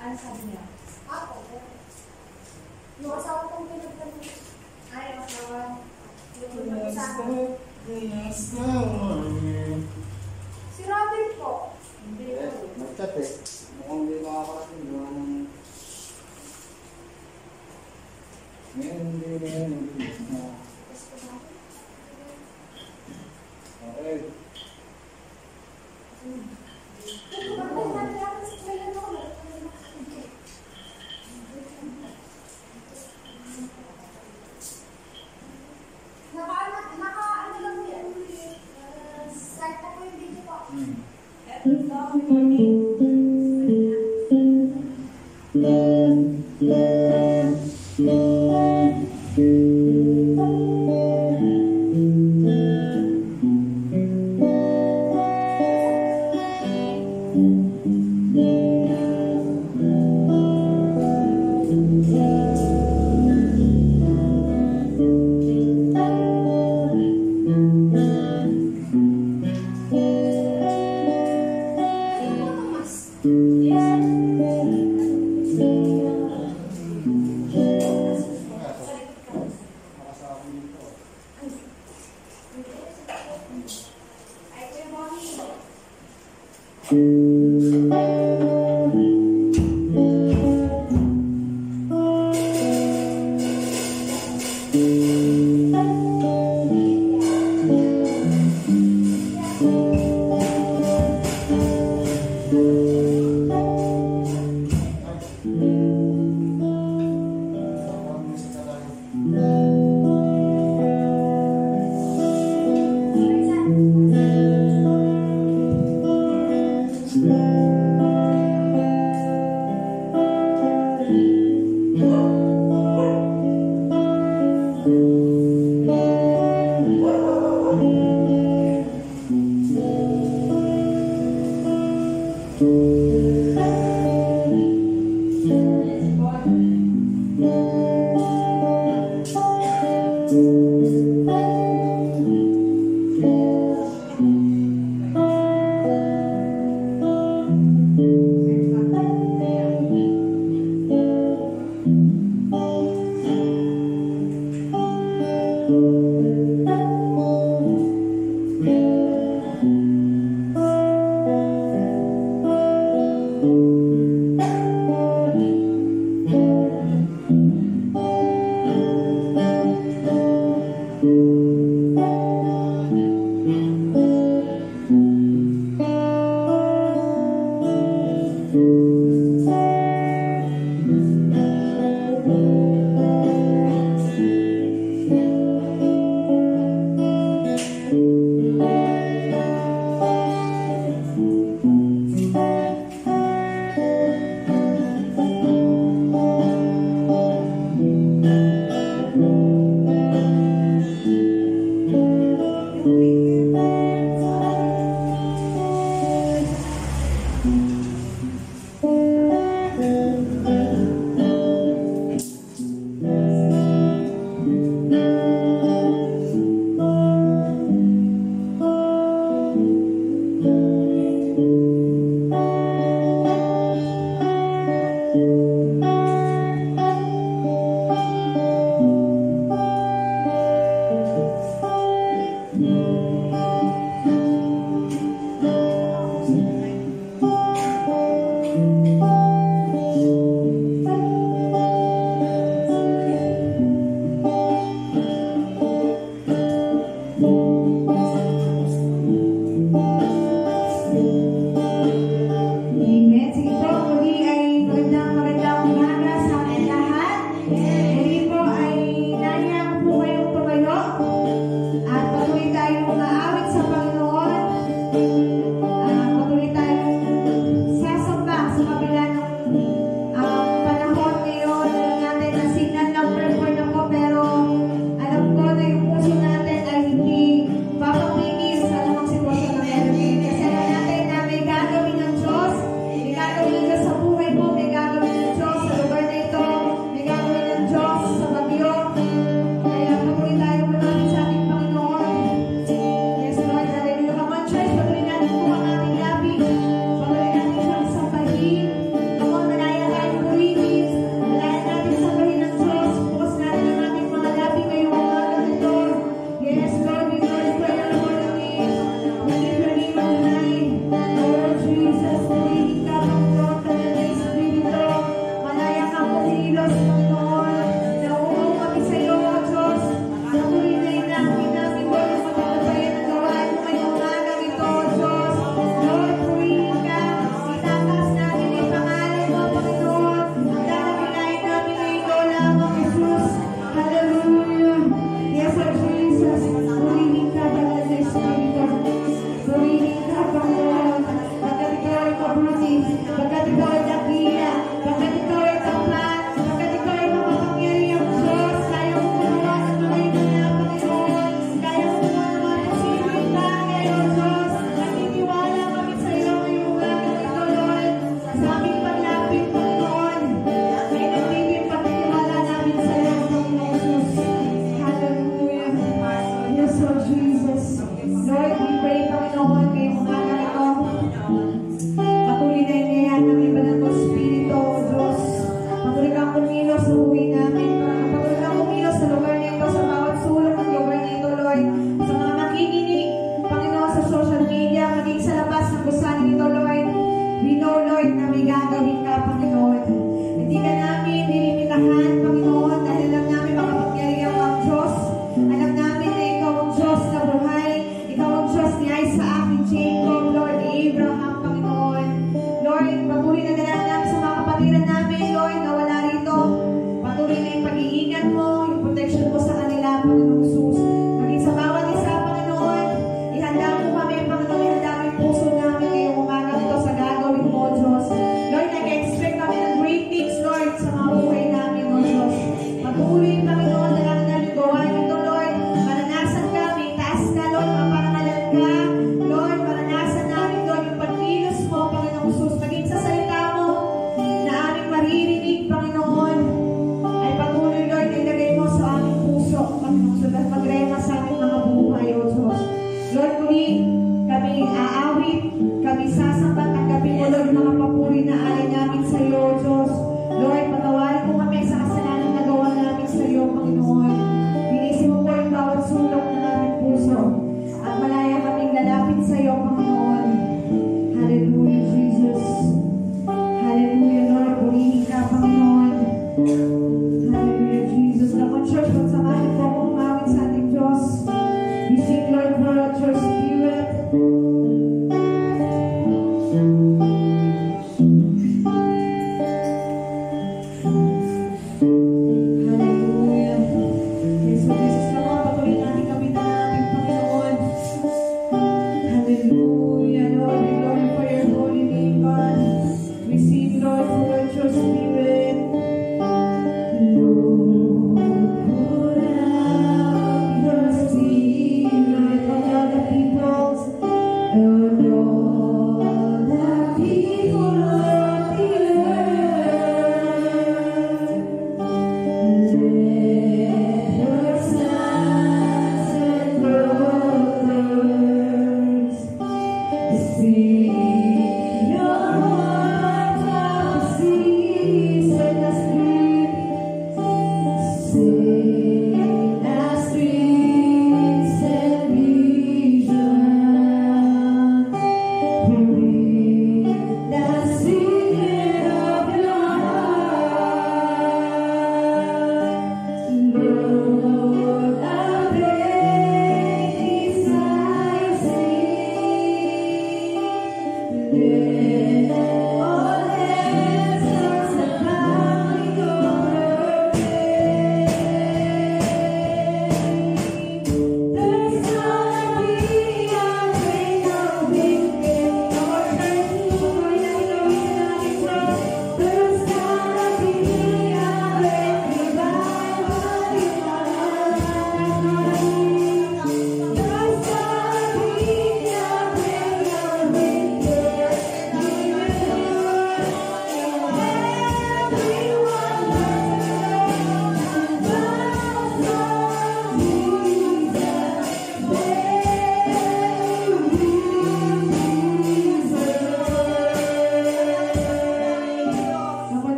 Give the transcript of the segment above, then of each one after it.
Ano sabi niya? Ako. Yung asawa kong pinagtanong. Ay, yung asawa. Yung mag-usama. Si Robin po. Hindi po. Nagchat eh. Mukhang hindi makakarating. Ngayon. Okay. Naka-ano lang yan. Start na po yung video po. Eto,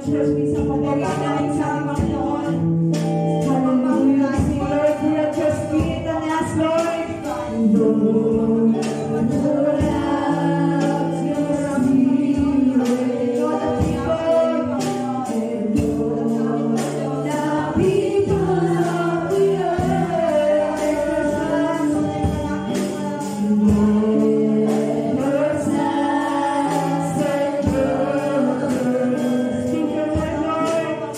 church minsan pagkakita namin sa aming Panginoon. Hallelujah. Sing, Lord, pour out your spirit and ask, Lord, Lord, pour out your spirit. Lord, the people, and Lord, the people of the earth. Lord, stand, stand, Lord. Speak your word, Lord.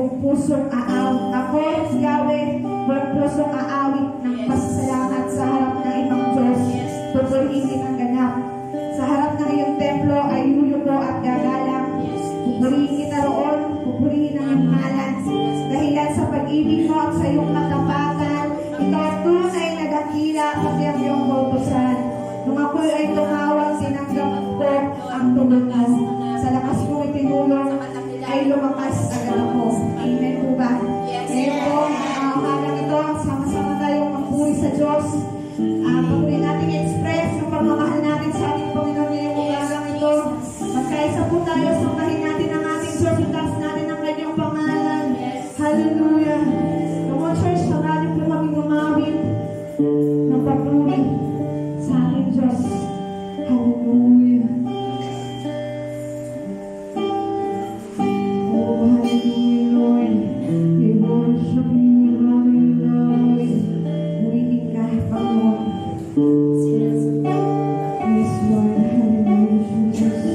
buong pusong ako, Yahweh, buong pusong aawit ng pasasalamat sa harap ng ibang Diyos. Pupurihin ang ganap. Sa harap ng iyong templo ay luluko at gagalang. Pupurihin kita roon, pupurihin ang iyong ngalan. Dahilan sa pag-ibig mo at sa iyong katapatan, ikaw tunay na dakila at iyong kautusan. Nung ako ay tumawag, sinanggap ko ang tulog mo. Sa lakas mo itinulong, ay lumakas agad ako. Amen po ba? Ngayon po, umagang ito, sama-sama tayong magpuri sa Diyos. Patuloy natin i-express yung pagmamahal natin sa ating Panginoon ngayong umagang ito. Magkaisa po tayo, sambahin natin ang ating Diyos, itaas natin ang kanyang pangalan. Hallelujah. Come on, church, samahan po kami gumawin ng papuri sa ating Diyos. Hallelujah. Oh, hallelujah, Lord. We worship you, hallelujah. Purihin ka, Panginoon. Yes, Lord, hallelujah, Jesus.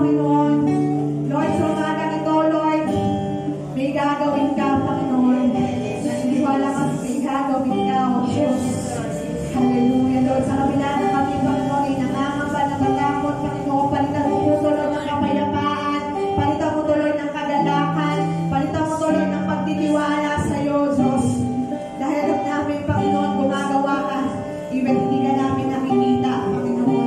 Panginoon. Lord, sa umaga nito, Lord, may gagawin ka, Panginoon. Naniniwala ka, may gagawin ka, O Diyos. Hallelujah, Lord. Sa kabila ng kami, Panginoon, ay nangangamba na matakot, Panginoon. Palitan mo po, Lord, ng kapayapaan. Palitan mo, Lord, ng kagalakan. Palitan mo, Lord, ng pagtitiwala sa iyo, Diyos. Dahil alam namin, Panginoon, gumagawa ka. Even hindi ka namin nakikita, Panginoon.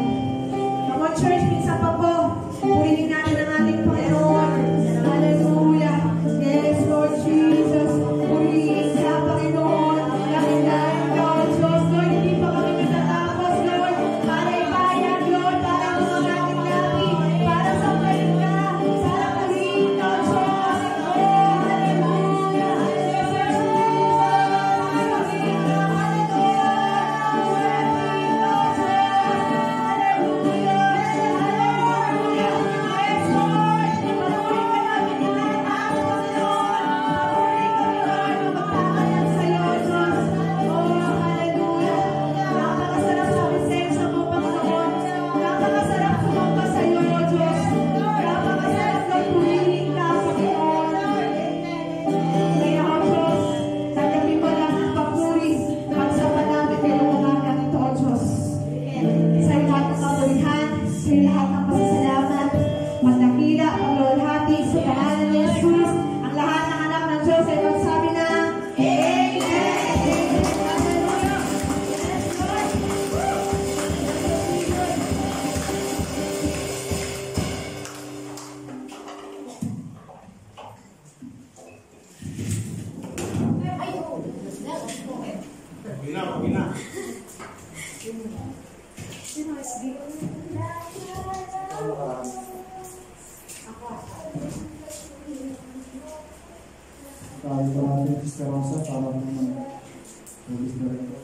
Come on, church, minsan pa po. Purihin natin ang ating Panginoon. Hallelujah. Yes, Lord Jesus. Purihin ka, Panginoon. Lakilain ka, O Diyos. Lord, hindi pa kami natatapos, Lord. Para ibayad, Lord. Para mga ating namin. Para sa palit ka. Para purihin ka, O Diyos. Oh, hallelujah. Yes, Lord Jesus. Purihin ka, hallelujah. Tayo pa natin, Sister Rosa, para mag-release na rin po.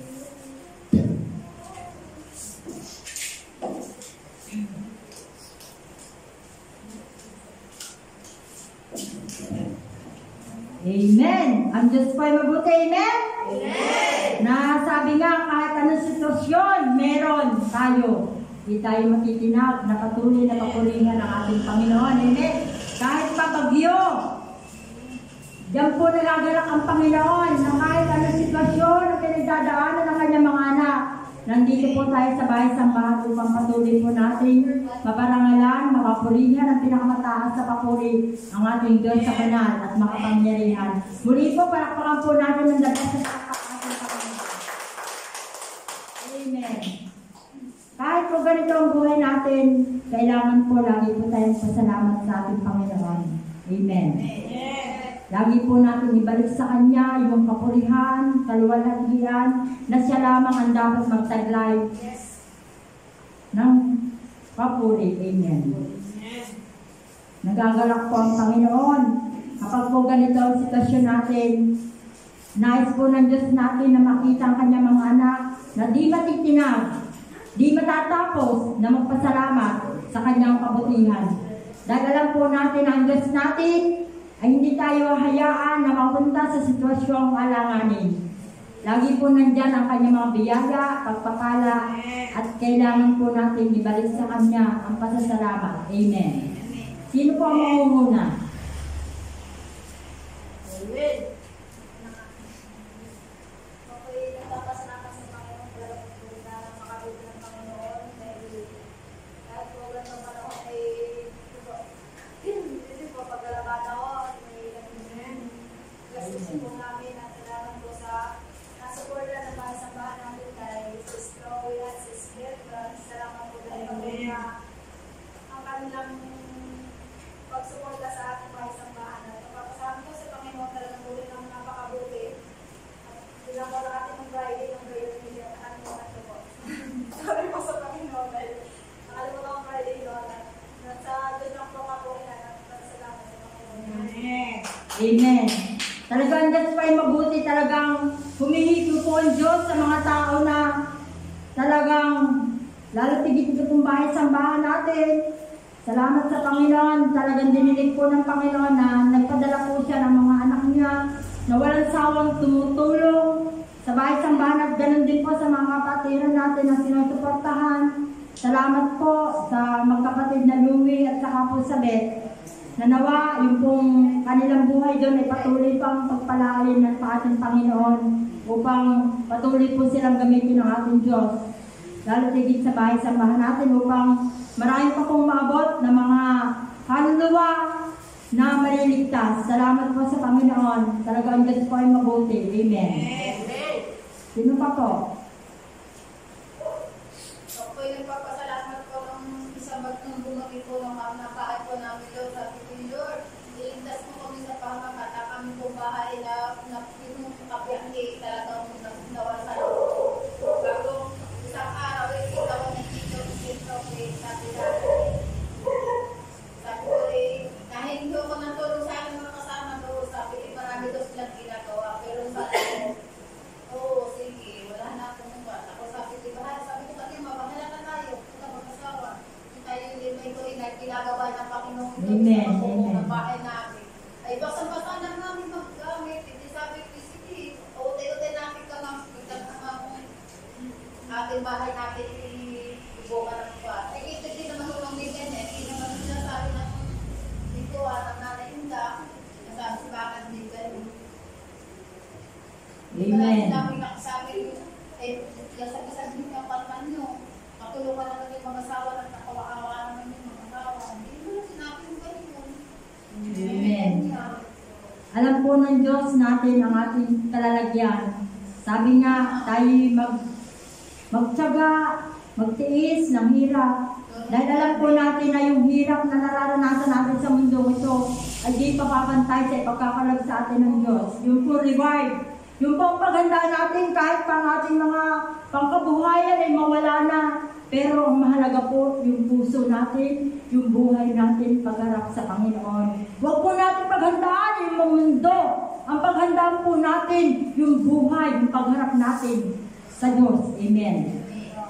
Amen! Ang Diyos po ay mabuti. Amen? Amen! Nasabi nga, kahit anong sitwasyon, meron tayo. Hindi tayo makikinag na patuloy na papurihan ng ating Panginoon. Amen? Kahit pa bagyo, diyan po nagagalak ang Panginoon na kahit anong sitwasyon na pinagdadaanan ng kanyang mga anak. Nandito po tayo sa bahay-sambahan upang patuloy po natin maparangalan, mapapurihan ang pinakamataas sa papuri ang ating Diyos sa banal at makapangyarihan. Muli po, palakpakan po natin ng dagat sa tapak ating Panginoon. Amen. Kahit po ganito ang buhay natin, kailangan po lagi po tayong pasalamat sa ating Panginoon. Amen. Lagi po natin ibalik sa Kanya yung kapurihan, kaluwalhatian, na siya lamang ang dapat magtaglay ng papuri. Amen. Nagagalak po ang Panginoon. Kapag po ganito ang sitwasyon natin, nais po ng Diyos natin na makita ang Kanyang mga anak na di matitinag, di matatapos na magpasalamat sa Kanyang kabutihan. Dahil alam po natin ang Diyos natin ay hindi tayo hayaan na mapunta sa sitwasyong alanganin. Lagi po nandyan ang kanyang mga biyaya, pagpapala, at kailangan po natin ibalik sa Kanya ang pasasalamat. Amen. Sino po ang mangunguna? Amen. Okay, nagpapasalamat sa Panginoon talaga po na makabuti ng Panginoon dahil kahit po ganito panahon ay hindi po paglalabada ko may gastusin po namin at salamat po sa nasuporta ng mga sambahan natin kay Sis Chloe at Sis Beth. Salamat po dahil na ang kanilang pagsuporta sa ating mga sambahan. At napapasalamat ko sa Panginoon talagang ulit ng napakabuti. At bilang ko lang ating Friday, yung prayer meeting at ating mga po. Sorry po sa Panginoon dahil nakalimutan ko Friday yun. At sa doon lang po ako salamat sa Panginoon. Amen. Talagang Diyos pa ay mabuti. Talagang humihiglo po ang Diyos sa mga tao na talagang lalo tigit itong bahay-sambahan natin. Salamat sa Panginoon. Talagang dinilig po ng Panginoon na nagpadala po siya ng mga anak niya na walang sawang tumutulong sa bahay-sambahan at ganun din po sa mga kapatiran natin na sinusuportahan. Salamat po sa magkapatid na Louie at saka nga po sa Bet, na nawa yung pong kanilang buhay doon ay patuloy pang pagpalain ng ating Panginoon upang patuloy po silang gamitin ng ating Diyos. Lalo tigit sa bahay-sambahan natin upang marami pa pong maabot na mga kaluluwa na maliligtas. Salamat po sa Panginoon. Talaga ang Diyos po ay mabuti. Amen. Sino pa po? Ako ay nagpapasalamat po ng isang bagong bumagi po ng napahay po namin Lord. Sabi ko, Lord, iligtas mo kami sa pamakat at kami po bahay na yung kapiang talagang nawala sa loob. Bago isang araw, kita ko nagkito, sabi natin. Sabi ko kahit hindi ako natulong sa aking mga kasama doon, sabi ko, marami doon silang ginagawa. Pero sabi ko, oo, sige, wala na akong ba. Ako sabi ko, sabi ko, kasi mabahala na tayo, kita mag-asawa. Tayo yung may ito, ginagawa ng Panginoon doon sa bahay namin. Ay, basa-basa na namin maggamit. Hindi sabi ko, sige, uti-uti namin ka nga, kita na ating bahay natin, ibuka ng pa. Ay, ito din naman tulong din yan, hindi naman sinasabi ng dito, ang nanay hindi, nasabi bakit din ganun. Amen. Sabi nakasabi sabi ng palman nyo, matulungan naman yung mga asawa at nakawa-awa naman yung mga asawa. Hindi mo lang sinabi yung ganun. Amen. Alam po ng Diyos natin ang ating kalalagyan. Sabi nga, tayo magtyaga, magtiis ng hirap. Dahil alam po natin na yung hirap na nararanasan natin sa mundo ito ay di papapantay sa ipagkakalag sa atin ng Diyos. Yung po reward, yung pong paghandaan natin kahit pang ating mga pangkabuhayan ay mawala na. Pero ang mahalaga po yung puso natin, yung buhay natin pagharap sa Panginoon. Huwag po natin paghandaan yung mundo. Ang paghandaan po natin yung buhay, yung pagharap natin sa Diyos. Amen.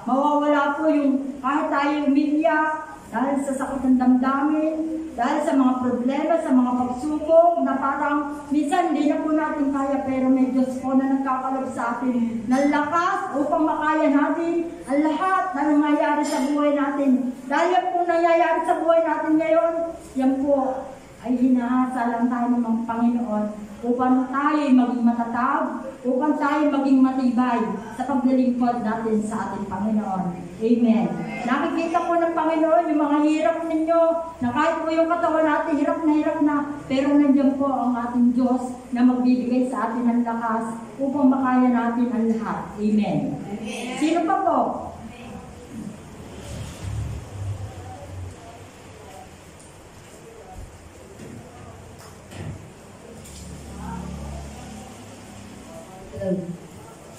Mawawala po yung kahit tayo umiiyak dahil sa sakit ng damdamin, dahil sa mga problema, sa mga pagsubok na parang minsan hindi na po natin kaya pero may Diyos po na nagkakalab sa atin ng lakas upang makaya natin ang lahat na nangyayari sa buhay natin. Dahil yan po nangyayari sa buhay natin ngayon, yan po ay hinahasa lang tayo ng mga Panginoon upang tayo maging matatag, upang tayo maging matibay sa paglilingkod natin sa ating Panginoon. Amen. Nakikita po ng Panginoon yung mga hirap ninyo, na kahit po yung katawan natin, hirap na, pero nandiyan po ang ating Diyos na magbibigay sa atin ng lakas upang makaya natin ang lahat. Amen. Sino pa po?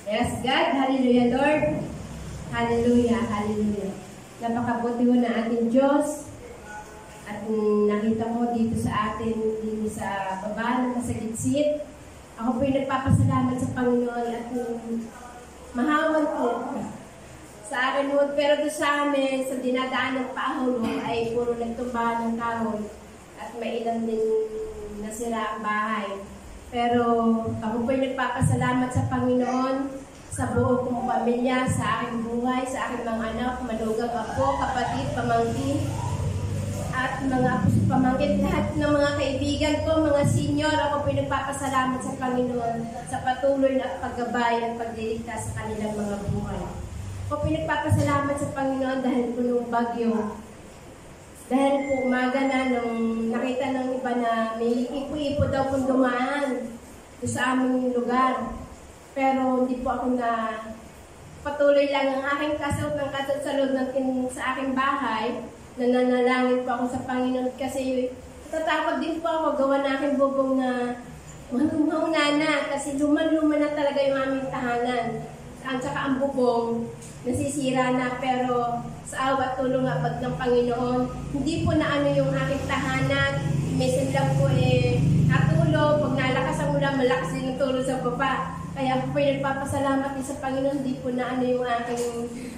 Yes, God. Hallelujah, Lord. Hallelujah, hallelujah. Napakabuti mo na ating Diyos. At nakita mo dito sa atin, dito sa baba ng masagitsit. Ako po'y nagpapasalamat sa Panginoon at mahaman po sa akin mo. Pero doon sa amin, sa dinadaan ng pahulo, ay puro nagtumba ng kahoy. At may ilan din nasira ang bahay. Pero ako po'y nagpapasalamat sa Panginoon sa buong kong pamilya, sa aking buhay, sa aking mga anak, malugang apo, kapatid, pamangkin, at mga apo sa pamangkin, lahat ng mga kaibigan ko, mga senior, ako po'y nagpapasalamat sa Panginoon sa patuloy na paggabay at pagliligtas sa kanilang mga buhay. Ako po'y nagpapasalamat sa Panginoon dahil punong bagyo. Dahil po umaga na nung nakita ng iba na may ipo-ipo daw kung dumaan sa aming lugar. Pero hindi po ako na patuloy lang ang aking kasot sa loob sa aking bahay. Nananalangin po ako sa Panginoon kasi tatakot din po ako gawa na aking bubong na mauna na kasi luman-luman na talaga yung aming tahanan. At saka ang bubong nasisira na pero sa awa at tulong abad ng Panginoon, hindi po na ano yung aking tahanan. Minsan lang po natulog, pag nalakas ang ulan, malakas din ang tulog sa baba. Kaya ako po nagpapasalamat din sa Panginoon, hindi po na ano yung aking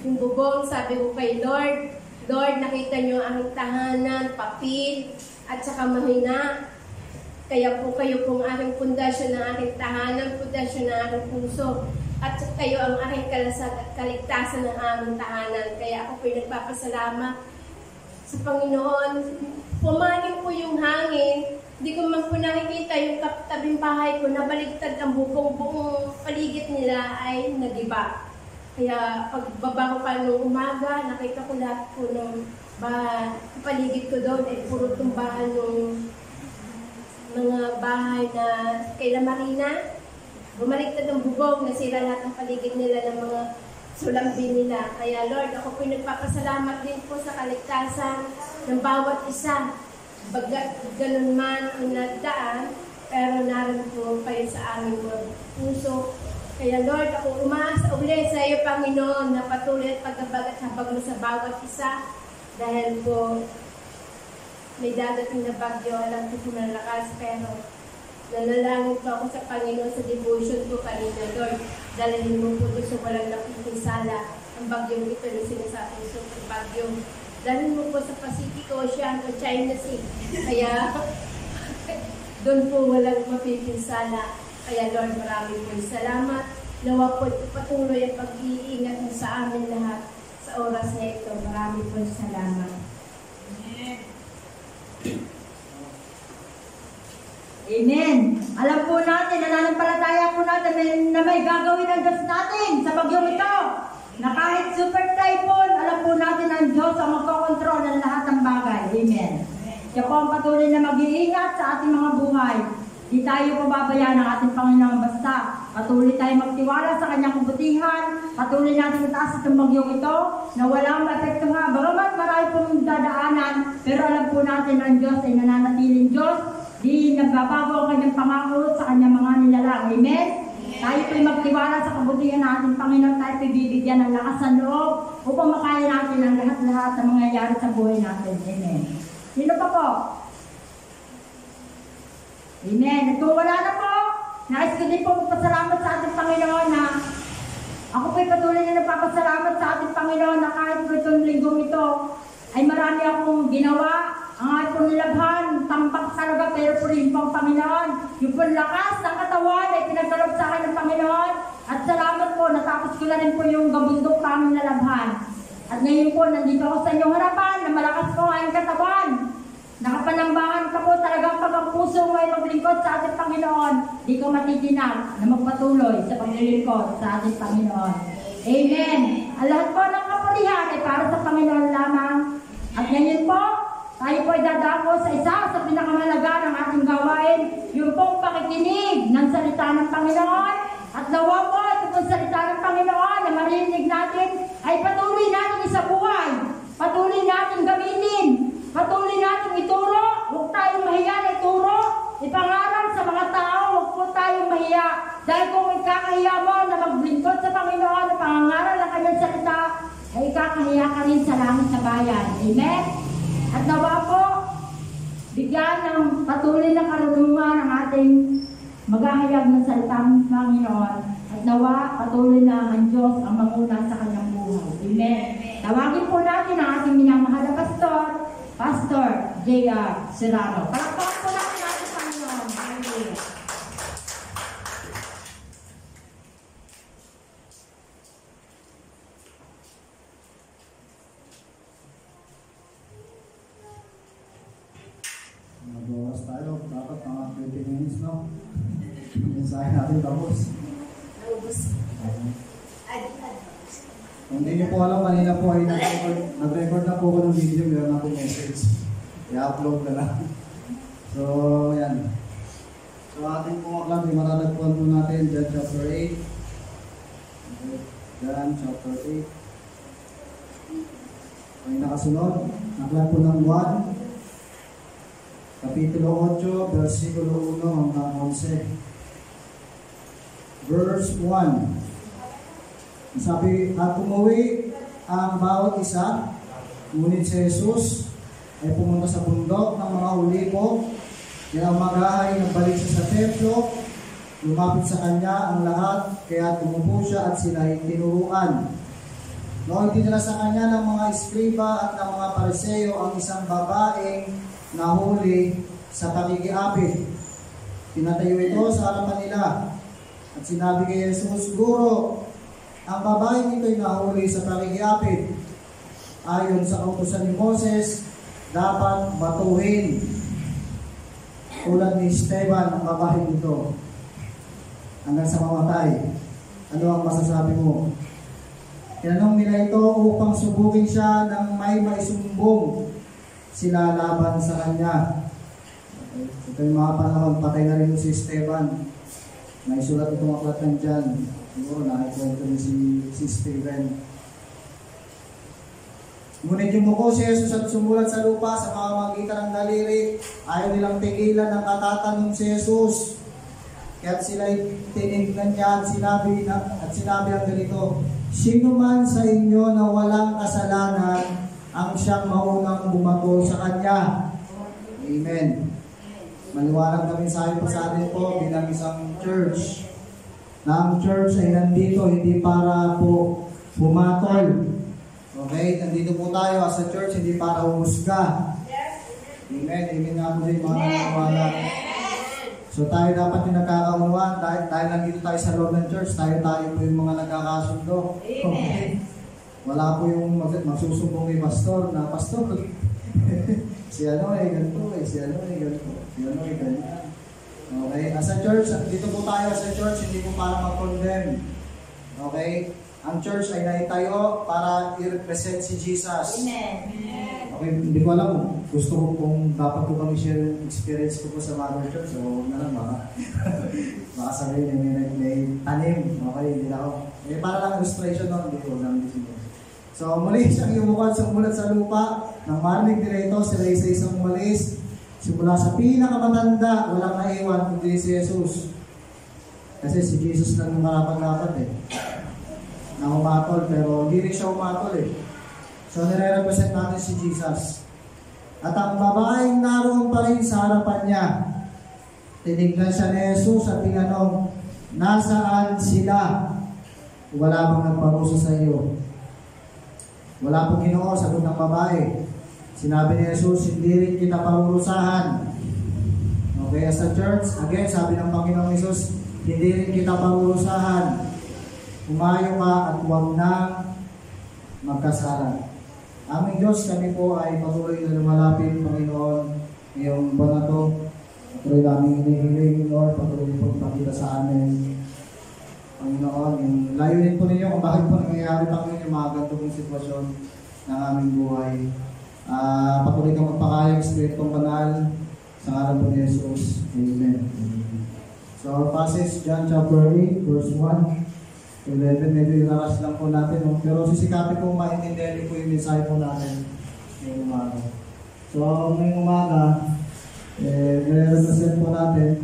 yung bubong. Sabi ko kay Lord, Lord, nakita niyo ang aking tahanan, papil, at saka mahina. Kaya po kayo pong aking pundasyon ng aking tahanan, pundasyon ng aking puso. At kayo ang aking kalasag at kaligtasan ng aming tahanan. Kaya ako po nagpapasalamat sa Panginoon. yung tabing bahay ko, nabaligtad ang buong paligid nila ay nagiba. Kaya pagbaba ko pa nung umaga, nakita ko lahat po ng paligid ko doon ay puro tumbahan ng mga bahay na kay Marina. Bumaligtad ang bubong, nasira lahat ng paligid nila ng mga sulambin nila. Kaya Lord, ako po nagpapasalamat din po sa kaligtasan ng bawat isa. Bagat ganun man ang nagdaan, pero naroon po kayo sa aming mga puso. Kaya Lord, ako umaasa uli sa iyo, Panginoon, na patuloy at pagkabagat habang mo sa bawat isa. Dahil po, may dadating na bagyo, alam ko kung nalakas, pero nanalangin po ako sa Panginoon sa devotion ko kanina, Lord. Dalhin mo po sa walang nakikinsala ang bagyong ito na sinasabing super bagyo. Dalhin mo po sa Pacific Ocean o China Sea. Kaya doon po walang mapipinsala. Kaya Lord, maraming po salamat. Nawa po patuloy ang pag-iingat mo sa amin lahat sa oras na ito. Maraming po salamat. Amen. Amen. Alam po natin, nananampalataya po natin na may gagawin ang Diyos natin sa bagyong ito. Na kahit super typhoon, alam po natin ang Diyos ang magkokontrol ng lahat ng bagay. Amen. Siya po ang patuloy na mag-iingat sa ating mga buhay. Di tayo pababayaan ng ating Panginoon basta patuloy tayo magtiwala sa kanyang kabutihan, patuloy natin itaas itong bagyong ito na walang maapektuhan. Bagamat marami pong dadaanan, pero alam po natin ang Diyos ay nananatiling Diyos, di nagbabago ang kanyang pangako sa kanyang mga nilalang. Amen? Tayo po'y magtiwala sa kabutihan ng ating Panginoon, tayo po'y bibigyan ng lakas ng loob upang makaya natin ang lahat-lahat na mangyayari sa buhay natin. Amen. Sino pa po? Amen. At kung wala na po, nais ko din po magpasalamat sa ating Panginoon na ako po'y patuloy na nagpapasalamat sa ating Panginoon na kahit po itong linggong ito ay marami akong ginawa. Ang aking nilabhan, tambak talaga, pero po rin po ang Panginoon. Yung po lakas ng katawan ay pinagkalog sa akin ng Panginoon. At salamat po, natapos ko na rin po yung gabundok pa aming nalabhan. At ngayon po, nandito ako sa inyong harapan na malakas po ang aking katawan. Nakapanambahan ka po talagang pag ang puso mo ay maglingkod sa ating Panginoon. Di ka matitinag na magpatuloy sa paglilingkod sa ating Panginoon. Amen. Ang lahat po ng kapulihan ay para sa Panginoon lamang. At ngayon po, tayo po ay dadako sa isa sa pinakamalaga ng ating gawain, yung pong pakikinig ng salita ng Panginoon. At nawa po, ito pong salita ng Panginoon na marinig natin ay patuloy natin isabuhay. Patuloy natin gamitin. Patuloy natin ituro. Huwag tayong mahiya na ituro. Ipangaral sa mga tao, huwag po tayong mahiya. Dahil kung ikakahiya mo na maglingkod sa Panginoon na pangangaral ng kanyang salita, ay ikakahiya ka rin sa langit sa bayan. Amen? At nawa po, bigyan ng patuloy na karunungan ang ating maghahayag ng salitang Panginoon. At nawa, patuloy na ang Diyos ang manguna sa kanyang buhay. Amen. Tawagin po natin ang ating minamahal na Pastor J.R. Serrano. Palakpakan po natin ang ating Panginoon. Hallelujah. Mag-oras tayo, dapat mga 20 minutes, no? Mensahe natin tapos. Kung hindi niyo po alam, kanina po ay nag-record na po ako ng video, meron na po message. I-upload na lang. So, yan. So, ating pong aklat, yung matatagpuan po natin, John chapter 8. John chapter 8. Ay nakasunod, aklat po ng 1. Kapitulo 8, versikulo 1 hanggang 11. Verse 1. Sabi, at umuwi ang bawat isa, ngunit si Jesus ay pumunta sa bundok ng mga Olibo. Kaya ang magahay nagbalik siya sa templo, lumapit sa kanya ang lahat, kaya tumupo siya at sila ay tinuruan. Noon dinala sa kanya ng mga eskriba at ng mga pariseo ang isang babaeng nahuli sa pakikiapid. Pinatayo ito sa harapan nila at sinabi kay Jesus, Guro, ang babaeng ito'y nahuli sa pakikiapid. Ayon sa kautusan ni Moses, dapat batuhin. tulad ni Esteban, ang babae nito, hanggang sa mamatay. Ano ang masasabi mo? Tinanong nila ito upang subukin siya ng may maisumbong sila laban sa kanya. Okay. Ito yung mga panahon, patay na rin si Esteban. May sulat itong aklatan dyan. Siguro nakikwento niyo si Stephen. Ngunit yumuko si Jesus at sumulat sa lupa sa mga magitan ng daliri. Ayaw nilang tigilan ang katatanong si Jesus. Kaya't sila'y tinignan niya at sinabi ang ganito, sino man sa inyo na walang kasalanan ang siyang maunang bumato sa kanya. Amen. Maliwanag kami sa atin po bilang isang church. Na ang church ay nandito hindi para po pumatol. Okay? Nandito po tayo as a church hindi para humusga. Amen. Amen nga po rin mga naniwala. So tayo dapat yung nagkakaunawaan dahil nandito tayo sa loob ng church, tayo po yung mga nagkakasundo. Okay? Wala po yung magsusumbong kay pastor na pastor. Si ano ay ganito si ano ay ganito, si ano ay ganyan. Okay? As a church, dito po tayo as a church, hindi po para mag-condemn. Okay? Ang church ay naitayo para i-represent si Jesus. Amen. Okay, hindi ko alam. Gusto ko kung dapat ko kami share yung experience ko po sa Mother Church. So, huwag na lang baka sabihin may tanim. Okay, hindi na ako. Para lang illustration no, hindi ko lang gusto. So, muli siyang yumukat sumulat sa lupa. Nang marinig nila ito, sila isa-isang umalis. Simula sa pinakamatanda, walang naiwan kundi si Jesus. Kasi si Jesus lang yung marapat-rapat na umatol, pero hindi rin siya umatol So, nire-represent natin si Jesus. At ang babaeng naroon pa rin sa harapan niya, tinignan siya ni Jesus at tinanong, nasaan sila? Wala bang nagparusa sa iyo? Wala pong Ginoo, sagot ng babae. Sinabi ni Jesus, hindi rin kita parurusahan. Okay, as a church, again, sabi ng Panginoong Jesus, hindi rin kita parurusahan. Umayo ka at huwag na magkasala. Aming Diyos, kami po ay patuloy na lumalapit, Panginoon, ngayong buwan na ito. Patuloy namin hinihiling, Lord, patuloy po pakita sa amin. Panginoon, yung layunin po ninyo kung bakit po nangyayari, Panginoon, yung mga ganitong sitwasyon ng aming buhay. Patuloy kang magpakayang Espiritong Banal sa ngalan po ni Jesus. Amen. So our passage, John chapter 8, verse 1. 11, medyo ilakas lang po natin. No? Pero sisikapin po maintindihan po yung mensahe po natin ngayong umaga. So, ngayong umaga, nire-represent po natin,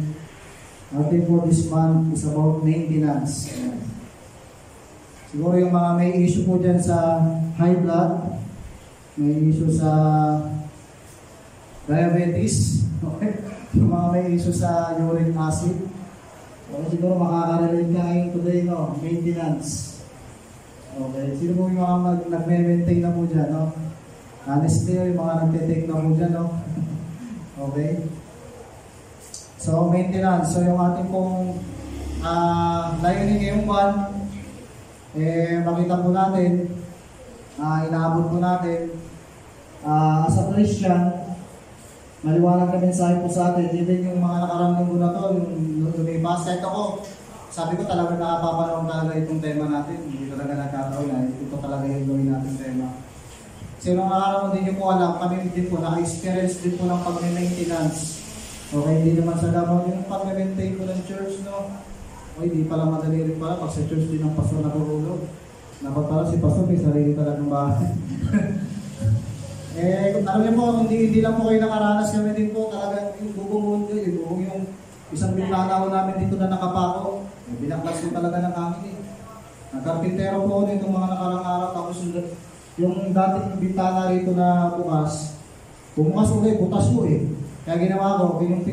our theme for this month is about maintenance. Siguro yung mga may issue po dyan sa high blood, may issue sa diabetes, okay? Yung mga may issue sa uric acid, o siguro makaka-relate ka ngayon today, no? Maintenance. Okay. Sino po yung mga nag-maintain na po dyan, no? Honestly, yung mga nagtitake na po dyan, no? Okay. So, maintenance. So, yung ating pong layunin ngayong buwan, makita po natin, inaabot po natin, as a Christian, maliwanag na mensahe po sa atin. Even yung mga nakarang linggo na to, yung lumipas, kahit ako, sabi ko talaga nakapapanood talaga itong tema natin. Hindi talaga nagkataon na ito talaga yung gawin natin tema. Kasi nung nakarang din nyo po alam, kami din po naka-experience din po ng pag-maintenance. Okay, hindi naman sa damang yung pag-maintain po ng church, no? O hindi pala madali rin pala pag sa church din ang pastor natulog. Dapat pala si pastor may sarili talagang bahay. Alam niyo po, hindi lang po kayo nakaranas, kami din po talagang yung bubong yung isang bintana ko namin dito na nakapako. Binaklas ko talaga ng hangin Nagkarpintero po ako itong mga nakarang araw, tapos yung dating bintana rito na bukas, bumukas ulit, butas mo Kaya ginawa ko, yung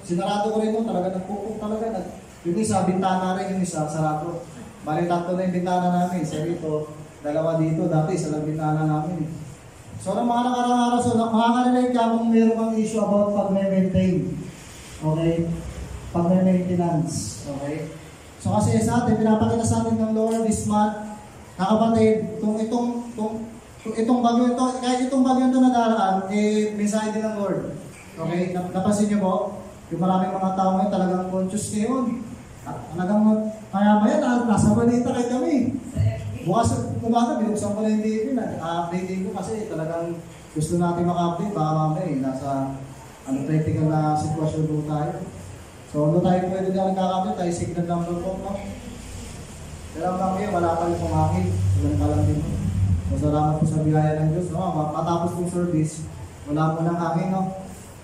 sinarado ko rin mo, talaga nagpupok talaga. Yung isa, bintana rin, yung isa, sarado. Bali, tatlo na yung bintana namin. Isa rito, dalawa dito, dati isa lang bintana namin So, ng mga nakarang araw, so makaka-relate ka kung meron kang issue about pag-maintain. Okay? Pag-maintenance. Okay? So, kasi sa atin, pinapakita sa atin ng Lord this month, nakapatid, itong bagyo ito, kahit itong bagyo ito nadaraan, mensahe din ng Lord. Okay? Napansin niyo po? Yung maraming mga tao ngayon talagang conscious ngayon. At talagang kaya ba yan, nasa balita kayo kami. Bukas umaga, binuksan ko na yung TV, update ko kasi talagang gusto natin maka-update, baka mamaya nasa critical na sitwasyon doon tayo. So, doon tayo pwede na nagkakapit, tayo signal lang doon po, no? Pero mamaya, wala pa yung pumangin. Ganun ka lang din. So, salamat po sa biyaya ng Diyos. No? Matapos pong service, wala po ng hangin, no?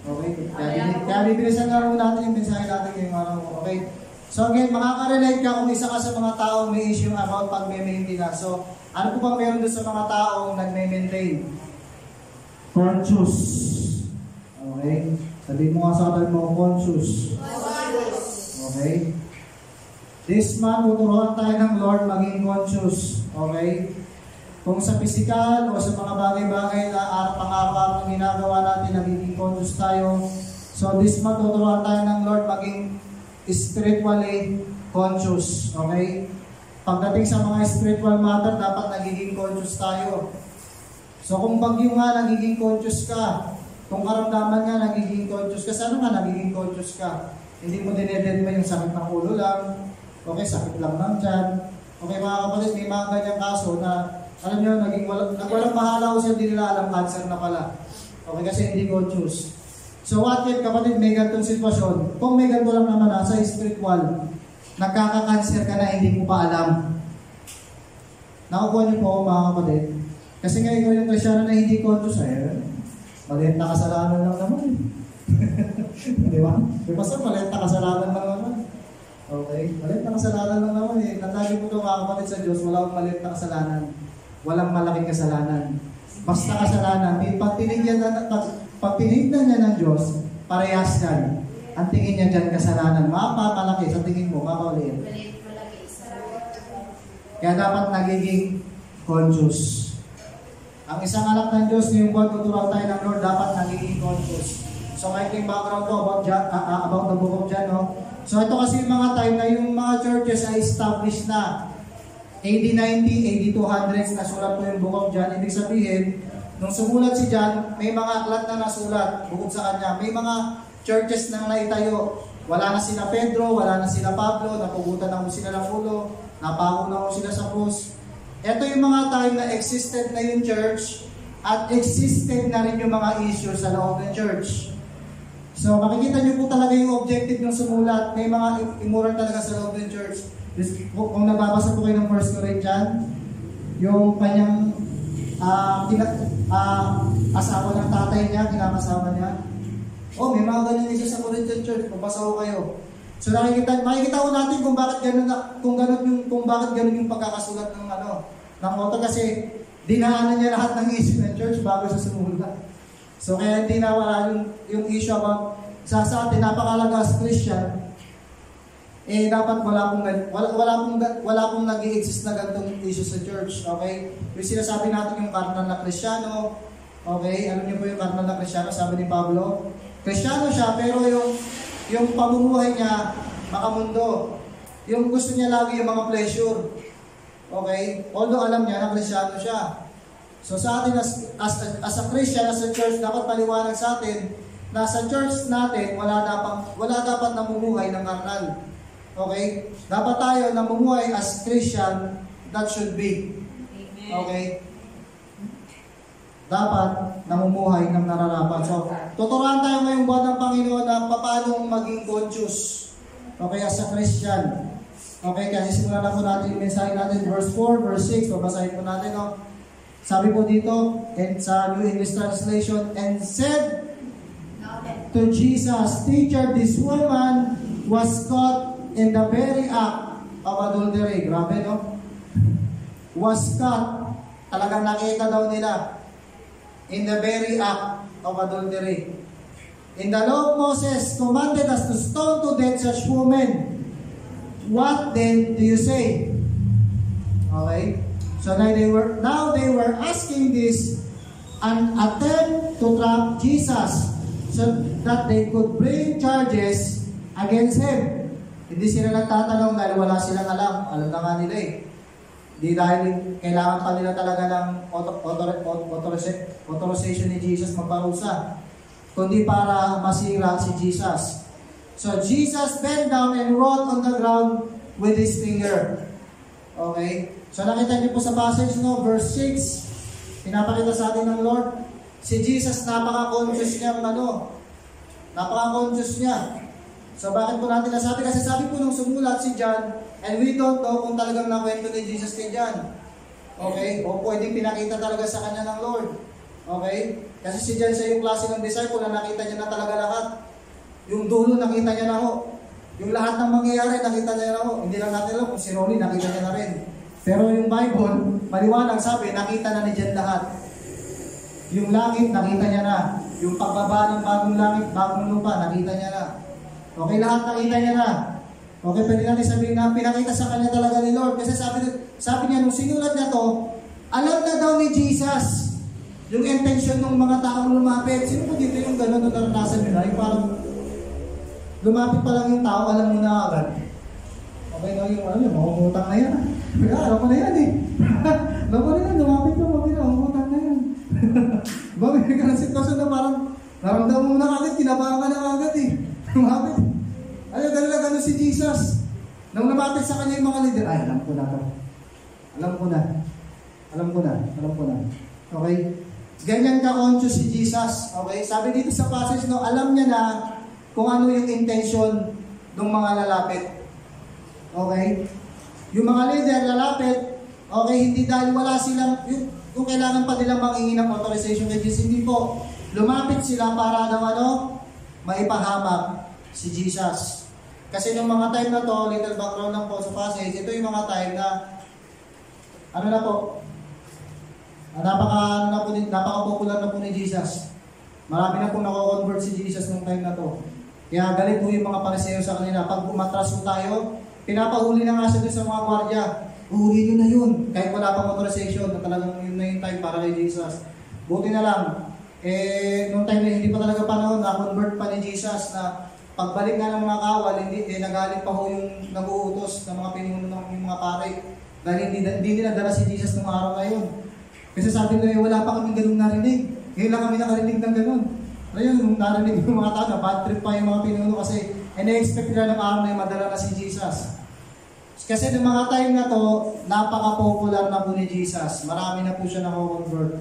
Okay? Kaya bibilisan nga po natin yung mensahe natin ngayong araw. Okay? So again, makaka-relate ka kung isa ka sa mga taong may issue about pag-maintain. So, ano po bang meron doon sa mga taong nag-maintain? Conscious. Okay? Sabihin mo nga sa atin mo, conscious. Okay? This month, tuturuan tayo ng Lord maging conscious. Okay? Kung sa physical o sa mga bagay-bagay na pang-araw-araw na ginagawa natin, nagiging conscious tayo. So this month, tuturuan tayo ng Lord maging spiritually conscious. Okay? Pagdating sa mga spiritual matter, dapat nagiging conscious tayo. So kung bagyo nga, nagiging conscious ka. Kung karamdaman nga, nagiging conscious ka. Sana nga, nagiging conscious ka. Hindi mo dineded mo yung sakit ng ulo lang. Okay, sakit lang ng tiyan. Okay, mga kapatid, may mga ganyang kaso na, alam nyo, nagwalang mahala ko siya, hindi nila alam, cancer na pala. Okay, kasi hindi conscious. So what if, kapatid, may ganitong sitwasyon? Kung may ganito lang naman sa spiritual, nagkaka-cancer ka na, hindi mo pa alam. Nakukuha niyo po ako, mga kapatid. Kasi nga ikaw yung Kristyano na hindi conscious, maliit na kasalanan lang naman. Di ba? Di ba sir, maliit na kasalanan lang naman. Okay? Maliit na kasalanan lang naman Nandagi po ito, mga kapatid sa Diyos, wala akong maliit na kasalanan. Walang malaking kasalanan. Basta kasalanan. Pag tinignan niya ng Diyos, parehas yan. Ang tingin niya dyan kasalanan. Malaki sa tingin mo, mapauliin. Kaya dapat nagiging conscious. Ang isang anak ng Diyos, ngayong buwan tuturuan tayo ng Lord, dapat nagiging conscious. So, maikling background ko about the book of John, no? So, ito kasi yung mga time na yung mga churches ay established na. AD 90, AD 200s, nasulat po yung book of John. Ibig sabihin, nung sumulat si John, may mga aklat na nasulat bukod sa kanya. May mga churches na naitayo. Wala na sila Pedro, wala na sila Pablo, napugutan na mo sila ng ulo, napako na mo sila sa krus. Ito yung mga time na existed na yung church at existed na rin yung mga issues sa loob ng church. So makikita nyo po talaga yung objective ng sumulat. May mga immoral talaga sa loob ng church. Kung nababasa po kayo ng 1 Corinthians, yung kanyang asawa ng tatay niya, kinakasama niya. May mga ganyan isa sa Corinthian church. Pabasa ko kayo. So makikita ko natin kung bakit ganun yung pagkakasulat ng ng author, kasi dinaanan niya lahat ng issue ng church bago sa sumulat. So kaya hindi na wala yung issue about sa atin, napakalaga as Christian, dapat wala pong nag-i-exist na ganitong issue sa church. Okay? Yung sinasabi natin yung karnal na Kristyano, okay? Alam niyo po yung karnal na Kristyano, sabi ni Pablo, Kristyano siya, pero yung pamumuhay niya, makamundo. Yung gusto niya lagi yung mga pleasure. Okay? Although alam niya na Kristyano siya. So sa atin as a Christian, as a church, dapat paliwanag sa atin na sa church natin, wala dapat namumuhay ng karnal. Okay? Dapat tayo namumuhay as Christian, that should be. Okay? Dapat namumuhay ng nararapat. So, tuturuan tayo ngayong buwan ng Panginoon na paano maging conscious. Okay, as a Christian. Okay, kaya simulan na po natin yung mensahe natin. Verse 4, verse 6, babasahin po natin. Sabi po dito, sa New English Translation, and said to Jesus, Teacher, this woman was caught in the very act of adultery. Grabe, no? Was caught. Talagang nakita daw nila. In the very act of adultery. In the law of Moses commanded us to stone to death such women. What then do you say? Okay? So now they were asking this an attempt to trap Jesus so that they could bring charges against Him. Hindi sila nagtatanong dahil wala silang alam. Alam na nga nila Di dahil kailangan pa nila talaga ng authorization ni Jesus magparusa, kundi para masira si Jesus. So Jesus bent down and wrote on the ground with his finger. Okay? So nakita niyo po sa passage, no? Verse 6, pinapakita sa atin ng Lord, si Jesus napaka-conscious niya napaka-conscious niya. So bakit po natin nasabi? Kasi sabi po nung sumulat si John, and we don't know kung talagang nakwento ni Jesus kay John. Okay? O pwedeng pinakita talaga sa kanya ng Lord. Okay? Kasi si John siya yung klase ng disciple na nakita niya na talaga lahat. Yung dulo nakita niya na ho. Yung lahat ng mangyayari nakita niya na ho. Hindi lang natin alam kung si Ronnie nakita niya na rin. Pero yung Bible, maliwanag sabi, nakita na ni John lahat. Yung langit, nakita niya na. Yung pagbaba ng bagong langit, bagong lupa, nakita niya na. Okay, lahat nakita niya na. Okay, pwede natin sabihin na pinakita sa kanya talaga ni Lord. Kasi sabi niya, nung sinulat niya to, alam na daw ni Jesus yung intention ng mga taong lumapit. Sino po dito yung gano'n na naranasan nila? Yung parang lumapit pa lang yung tao, alam mo na agad. Okay, no, yung mangungutang na yan. Alam ko na yan eh. Alam ko na yan, lumapit ka, mangungutang na yan. Bakit ka ng sitwasyon na parang naramdaman mo na agad, kinabahan ka na agad eh. Lumapit. Ayun, gano'n si Jesus. Nang lumapit sa kanya yung mga leader, ay, alam ko na. Okay? Ganyan ka-conscious si Jesus. Okay? Sabi dito sa passage, no, alam niya na kung ano yung intention ng mga lalapit. Okay? Yung mga leader, lalapit, okay, hindi dahil wala silang, yung kailangan pa nilang manghingi ng authorization kay Jesus, hindi po. Lumapit sila para daw maipahamak si Jesus. Kasi nung mga time na to, little background lang po sa passage, ito yung mga time na, napaka-popular na po ni Jesus. Marami na po nako-convert si Jesus nung time na to. Kaya galit po yung mga Pariseo sa kanila. Pag umatras po tayo, pinapahuli na nga siya doon sa mga gwardiya. Uhuli nyo na yun. Kahit wala pang authorization, na talagang yun na yung time para kay Jesus. Buti na lang, nung time na hindi pa talaga panahon, na-convert pa ni Jesus na pagbalik nga ng mga kawal, nagaling pa ho yung nag-uutos ng mga pinuno ng yung mga pare. Dahil hindi nila dala si Jesus nung araw na yun. Kasi sabi nila, wala pa kaming ganung narinig. Ngayon lang kami nakarinig ng ganun. Ayun, nung narinig yung mga tao, bad trip pa yung mga pinuno kasi ina-expect nila ng araw na yung madala na si Jesus. Kasi ng mga time na to, napaka-popular na po ni Jesus. Marami na po siya nako-convert.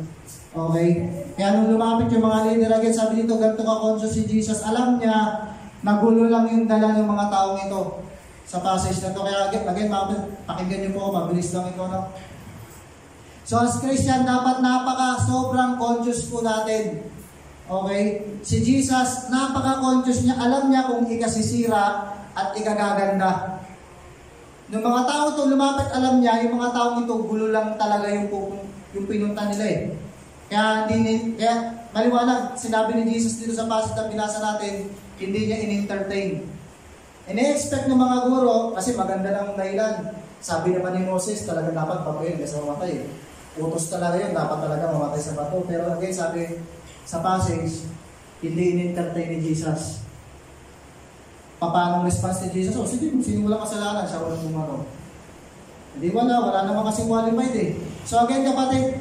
Okay? Kaya nung lumapit yung mga leader again, sabi dito, ganito ka-conscious si Jesus. Alam niya, nagulo lang yung dala ng mga taong ito sa passage na to. Kaya again, pakinggan niyo po, mabilis lang ito. No? So as Christian, dapat sobrang conscious po natin. Okay? Si Jesus, napaka-conscious niya. Alam niya kung ikasisira at ikagaganda. Nung mga tao ito lumapit, alam niya, yung mga taong ito, gulo lang talaga yung pinunta nila eh. Kaya maliwanag, sinabi ni Jesus dito sa passage na binasa natin, hindi niya in-entertain. Ini-expect ng mga guro, kasi maganda ng dahilan. Sabi naman ni Moses, talaga dapat babayin kasi mamatay. Utos talaga yun, dapat talaga mamatay sa bato. Pero again, sabi sa passage, hindi in-entertain ni Jesus. Paano ang response ni Jesus? Sige, sino walang kasalanan, siya walang bumaro. Hindi wala naman kasing qualified eh. So again kapatid,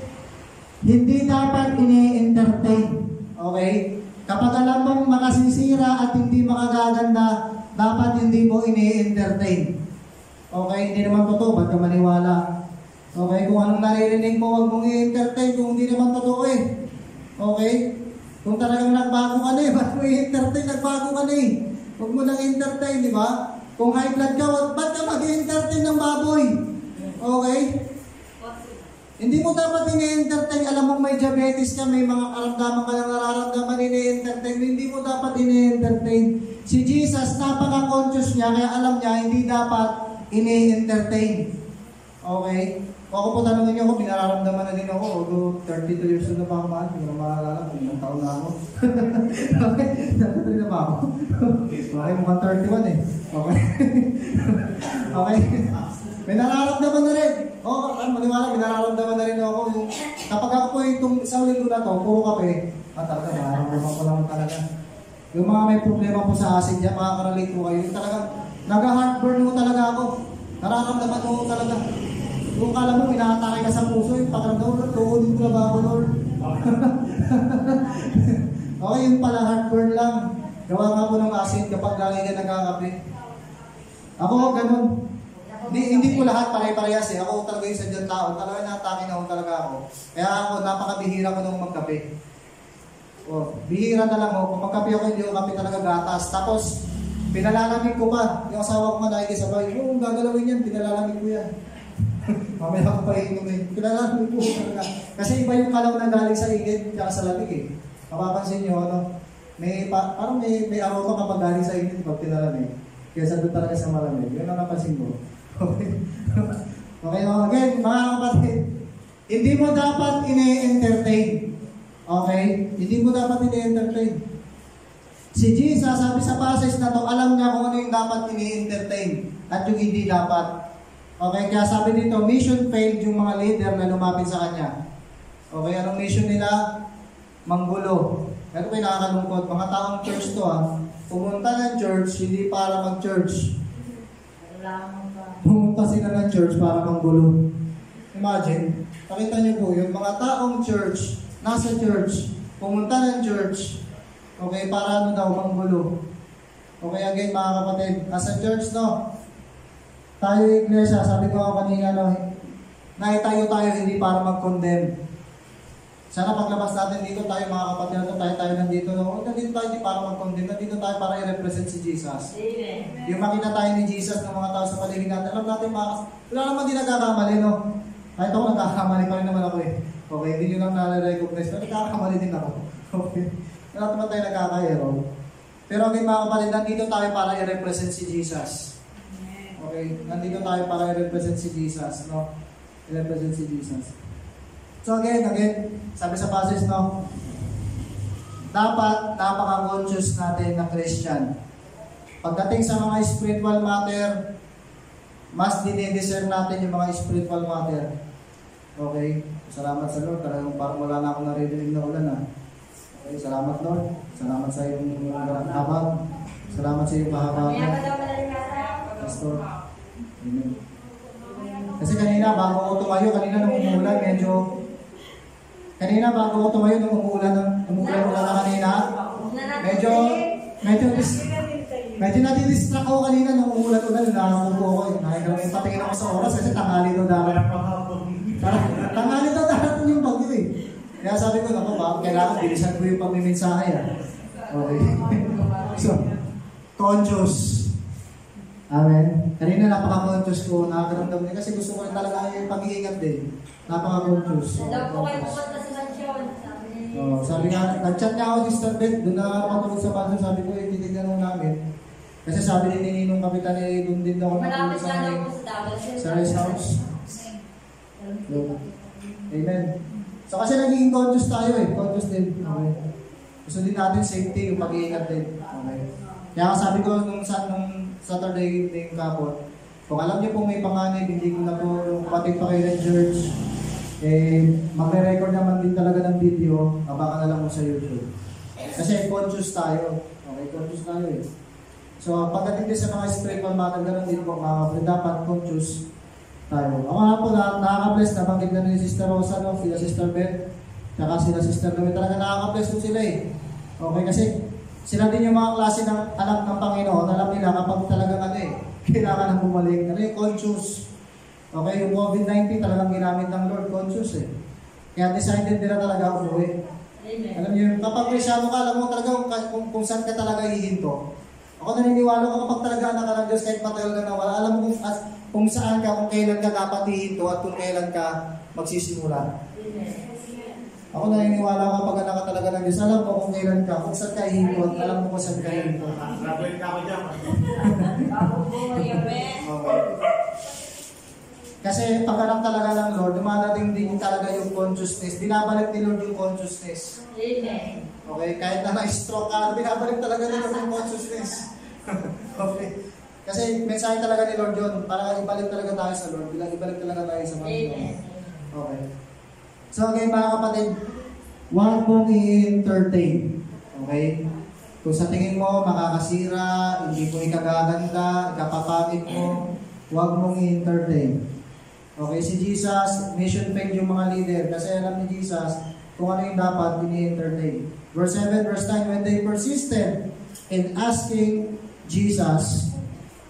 hindi dapat ini-entertain. Okay? Kapag alam mong makasisira at hindi makagaganda, dapat hindi mo ini-entertain. Okay? Hindi naman totoo, ba't ka maniwala? Okay? Kung anong naririnig mo, huwag mong i-entertain kung hindi naman totoo eh. Okay? Kung talagang nagbago ka na eh, ba't mo i-entertain? Nagbago ka na eh. Huwag mo nang entertain, di ba? Kung high blood ka, ba't ka mag-entertain ng baboy? Okay? Hindi mo dapat ini-entertain. Alam mong may diabetes ka, may mga karamdaman ka lang nararamdaman, ini-entertain. Hindi mo dapat ini-entertain. Si Jesus, napaka-conscious niya, kaya alam niya, hindi dapat ini-entertain. Okay? Kung ako po tanongin niyo ako, pinararamdaman na din ako. Although 32 years old na pa ako, hindi ko na maalala kung ilang taon na ako. Okay? 33 na pa ako. Okay, mukhang 31 eh. Okay? Okay? May nararamdaman na rin. Maniwala, may nararamdaman na rin ako. Kapag ako po itong isang linggo na to, puro kape, talaga, nararamdaman ko lang talaga. Yung mga may problema po sa acid, makakarelate po kayo. Yung talagang, nag-heartburn mo talaga ako. Nararamdaman mo talaga. Kung kala mo, inaatake ka sa puso, yung pakiramdam, tuulin ko na ba ako, Lord? Okay, yun pala, heartburn lang. Gawa nga po ng asin kapag lagi ka nagkakape. Ako, ganun. Hindi po lahat pare-parehas eh. Ako talaga yung sadyang tao. Talaga na-atake na ako talaga ako. Kaya ako, napakabihira ko nung magkape. Bihira na lang ako. Kung magkape ako, hindi ako kape talaga gatas. Tapos, pinalalamig ko pa. Yung asawa ko nga nakikisabay, yung gagalawin yan, pinalalamig ko yan. Mamaya ko pa inumin. Pinalalamig ko talaga. Kasi iba yung kalaw na galing sa init kaya sa lamig eh. Mapapansin nyo, parang may aroma kapag galing sa init pag pinalamig. Kaya doon talaga sa malamig. Yun ang napansin ko. Okay, again, mga kapatid, hindi mo dapat ini-entertain. Okay? Hindi mo dapat ini-entertain. Si Jesus, sabi sa passage na to, alam niya kung ano yung dapat ini-entertain at yung hindi dapat. Okay, kaya sabi dito, mission failed yung mga leader na lumapit sa kanya. Okay, anong mission nila? Manggulo. Pero may nakakalungkot, mga taong church to pumunta ng church, hindi para mag-church. Pumunta sila ng church para manggulo. Imagine, pakita niyo po, yung mga taong church, nasa church, pumunta ng church, okay, para ano daw, manggulo. Okay, again mga kapatid, nasa church, no? Tayo iglesia, sabi ko kanina, no, naitayo tayo hindi para mag-condemn. Sana paglabas natin dito tayo mga kapatid, tayo nandito, no? Nandito tayo hindi para mag-condemn, nandito tayo para i-represent si Jesus. Amen. Yung makita tayo ni Jesus ng mga tao sa paligid natin, alam natin wala naman din nagkakamali, no? Kahit ako nagkakamali pa rin naman ako eh. Okay, hindi nyo lang na-recognize, pero nagkakamali din ako. Okay. Wala naman tayo nagkakaero. Pero okay mga kapatid, nandito tayo para i-represent si Jesus. Okay, nandito tayo para i-represent si Jesus, no? I-represent si Jesus. So again, sabi sa passage, no? Dapat napaka-conscious natin na Christian. Pagdating sa mga spiritual matter, mas dinidiscern natin yung mga spiritual matter. Okay? Salamat sa Lord. Talagang parang wala na akong naririnig na ulan Okay, salamat Lord. Salamat sa iyong habang. Salamat sa iyong kahabang. Pastor. Amen. Kasi kanina bago ko tumayo, kanina nung umuulan, kanina bago ko tumayo nung umuulan na kanina, medyo nati-distract ako kanina nung umuulan, nakakupo ako. Patingin ako sa oras kasi tanghali daw darating yung bagyo eh. Kaya sabi ko, kailangan bilisan ko yung pagmimensahe Okay. So, conscious. Amen. Kanina napaka-conscious ko, nakakaramdam din kasi gusto ko rin talaga yung pag-iingat din. Napaka-conscious. Daw po kayo pupunta sa mansyon. Sabi nga, nag-chat niya ako si Sister Beth, doon na patulog sa baso, sabi ko, titignan mo namin. Kasi sabi din ni Ninong Kapitan doon din daw malapit na daw po sa rest house. Amen. So kasi naging conscious tayo conscious din. Okay. Gusto din natin safety, yung pag-iingat din. Okay. Kaya sabi ko nung Saturday evening kapon, kung alam niyo po may panganib, hindi ko na po kapatid pa kayo ng church, magre-record naman din talaga ng video, baka na lang mo sa YouTube. Kasi conscious tayo. Okay, conscious tayo So, pagdating din sa mga spiritual matter, ganun din po dapat conscious tayo. Ako nga po, nakaka-bless na banggit na ni Sister Rosa, sila Sister Beth, tsaka sila Sister Louie, talaga nakaka-bless po sila Okay, kasi sila din yung mga klase ng anak ng Panginoon, alam nila kapag talagang kailangan na bumalik. Yung conscious. Okay, yung COVID-19 talagang ginamit ng Lord, conscious Kaya decided nila talaga umuwi. Alam niyo, kapag Krisyano ka, alam mo talaga kung saan ka talaga hihinto. Ako naniniwala ko kapag talaga anak ka ng Diyos, kahit matagal ka na wala, alam mo kung saan ka, kung kailan ka dapat hihinto at kung kailan ka magsisimula. Ako naniniwala ko kapag anak ka talaga ng Diyos, alam mo kung kailan ka, kung saan ka hihinto at alam mo kung saan ka hihinto. Grabe ka ako dyan. Okay. Kasi pag anak talaga ng Lord, dumadating din talaga yung consciousness. Binabalik ni Lord yung consciousness. Amen. Okay, kahit na na-stroke ka, binabalik talaga ni Lord yung consciousness. Okay. Kasi mensahe talaga ni Lord yun, para ibalik talaga tayo sa Lord, ibalik talaga tayo sa Panginoon. Okay. So again mga kapatid, huwag mong i-entertain. Okay? Kung sa tingin mo makakasira, hindi mo ikagaganda, ikapapagit mo, huwag mong i-entertain. Okay, si Jesus, mission failed yung mga leader kasi alam ni Jesus kung ano yung dapat ini-entertain. Verse 7, verse 9, when they persisted and asking Jesus,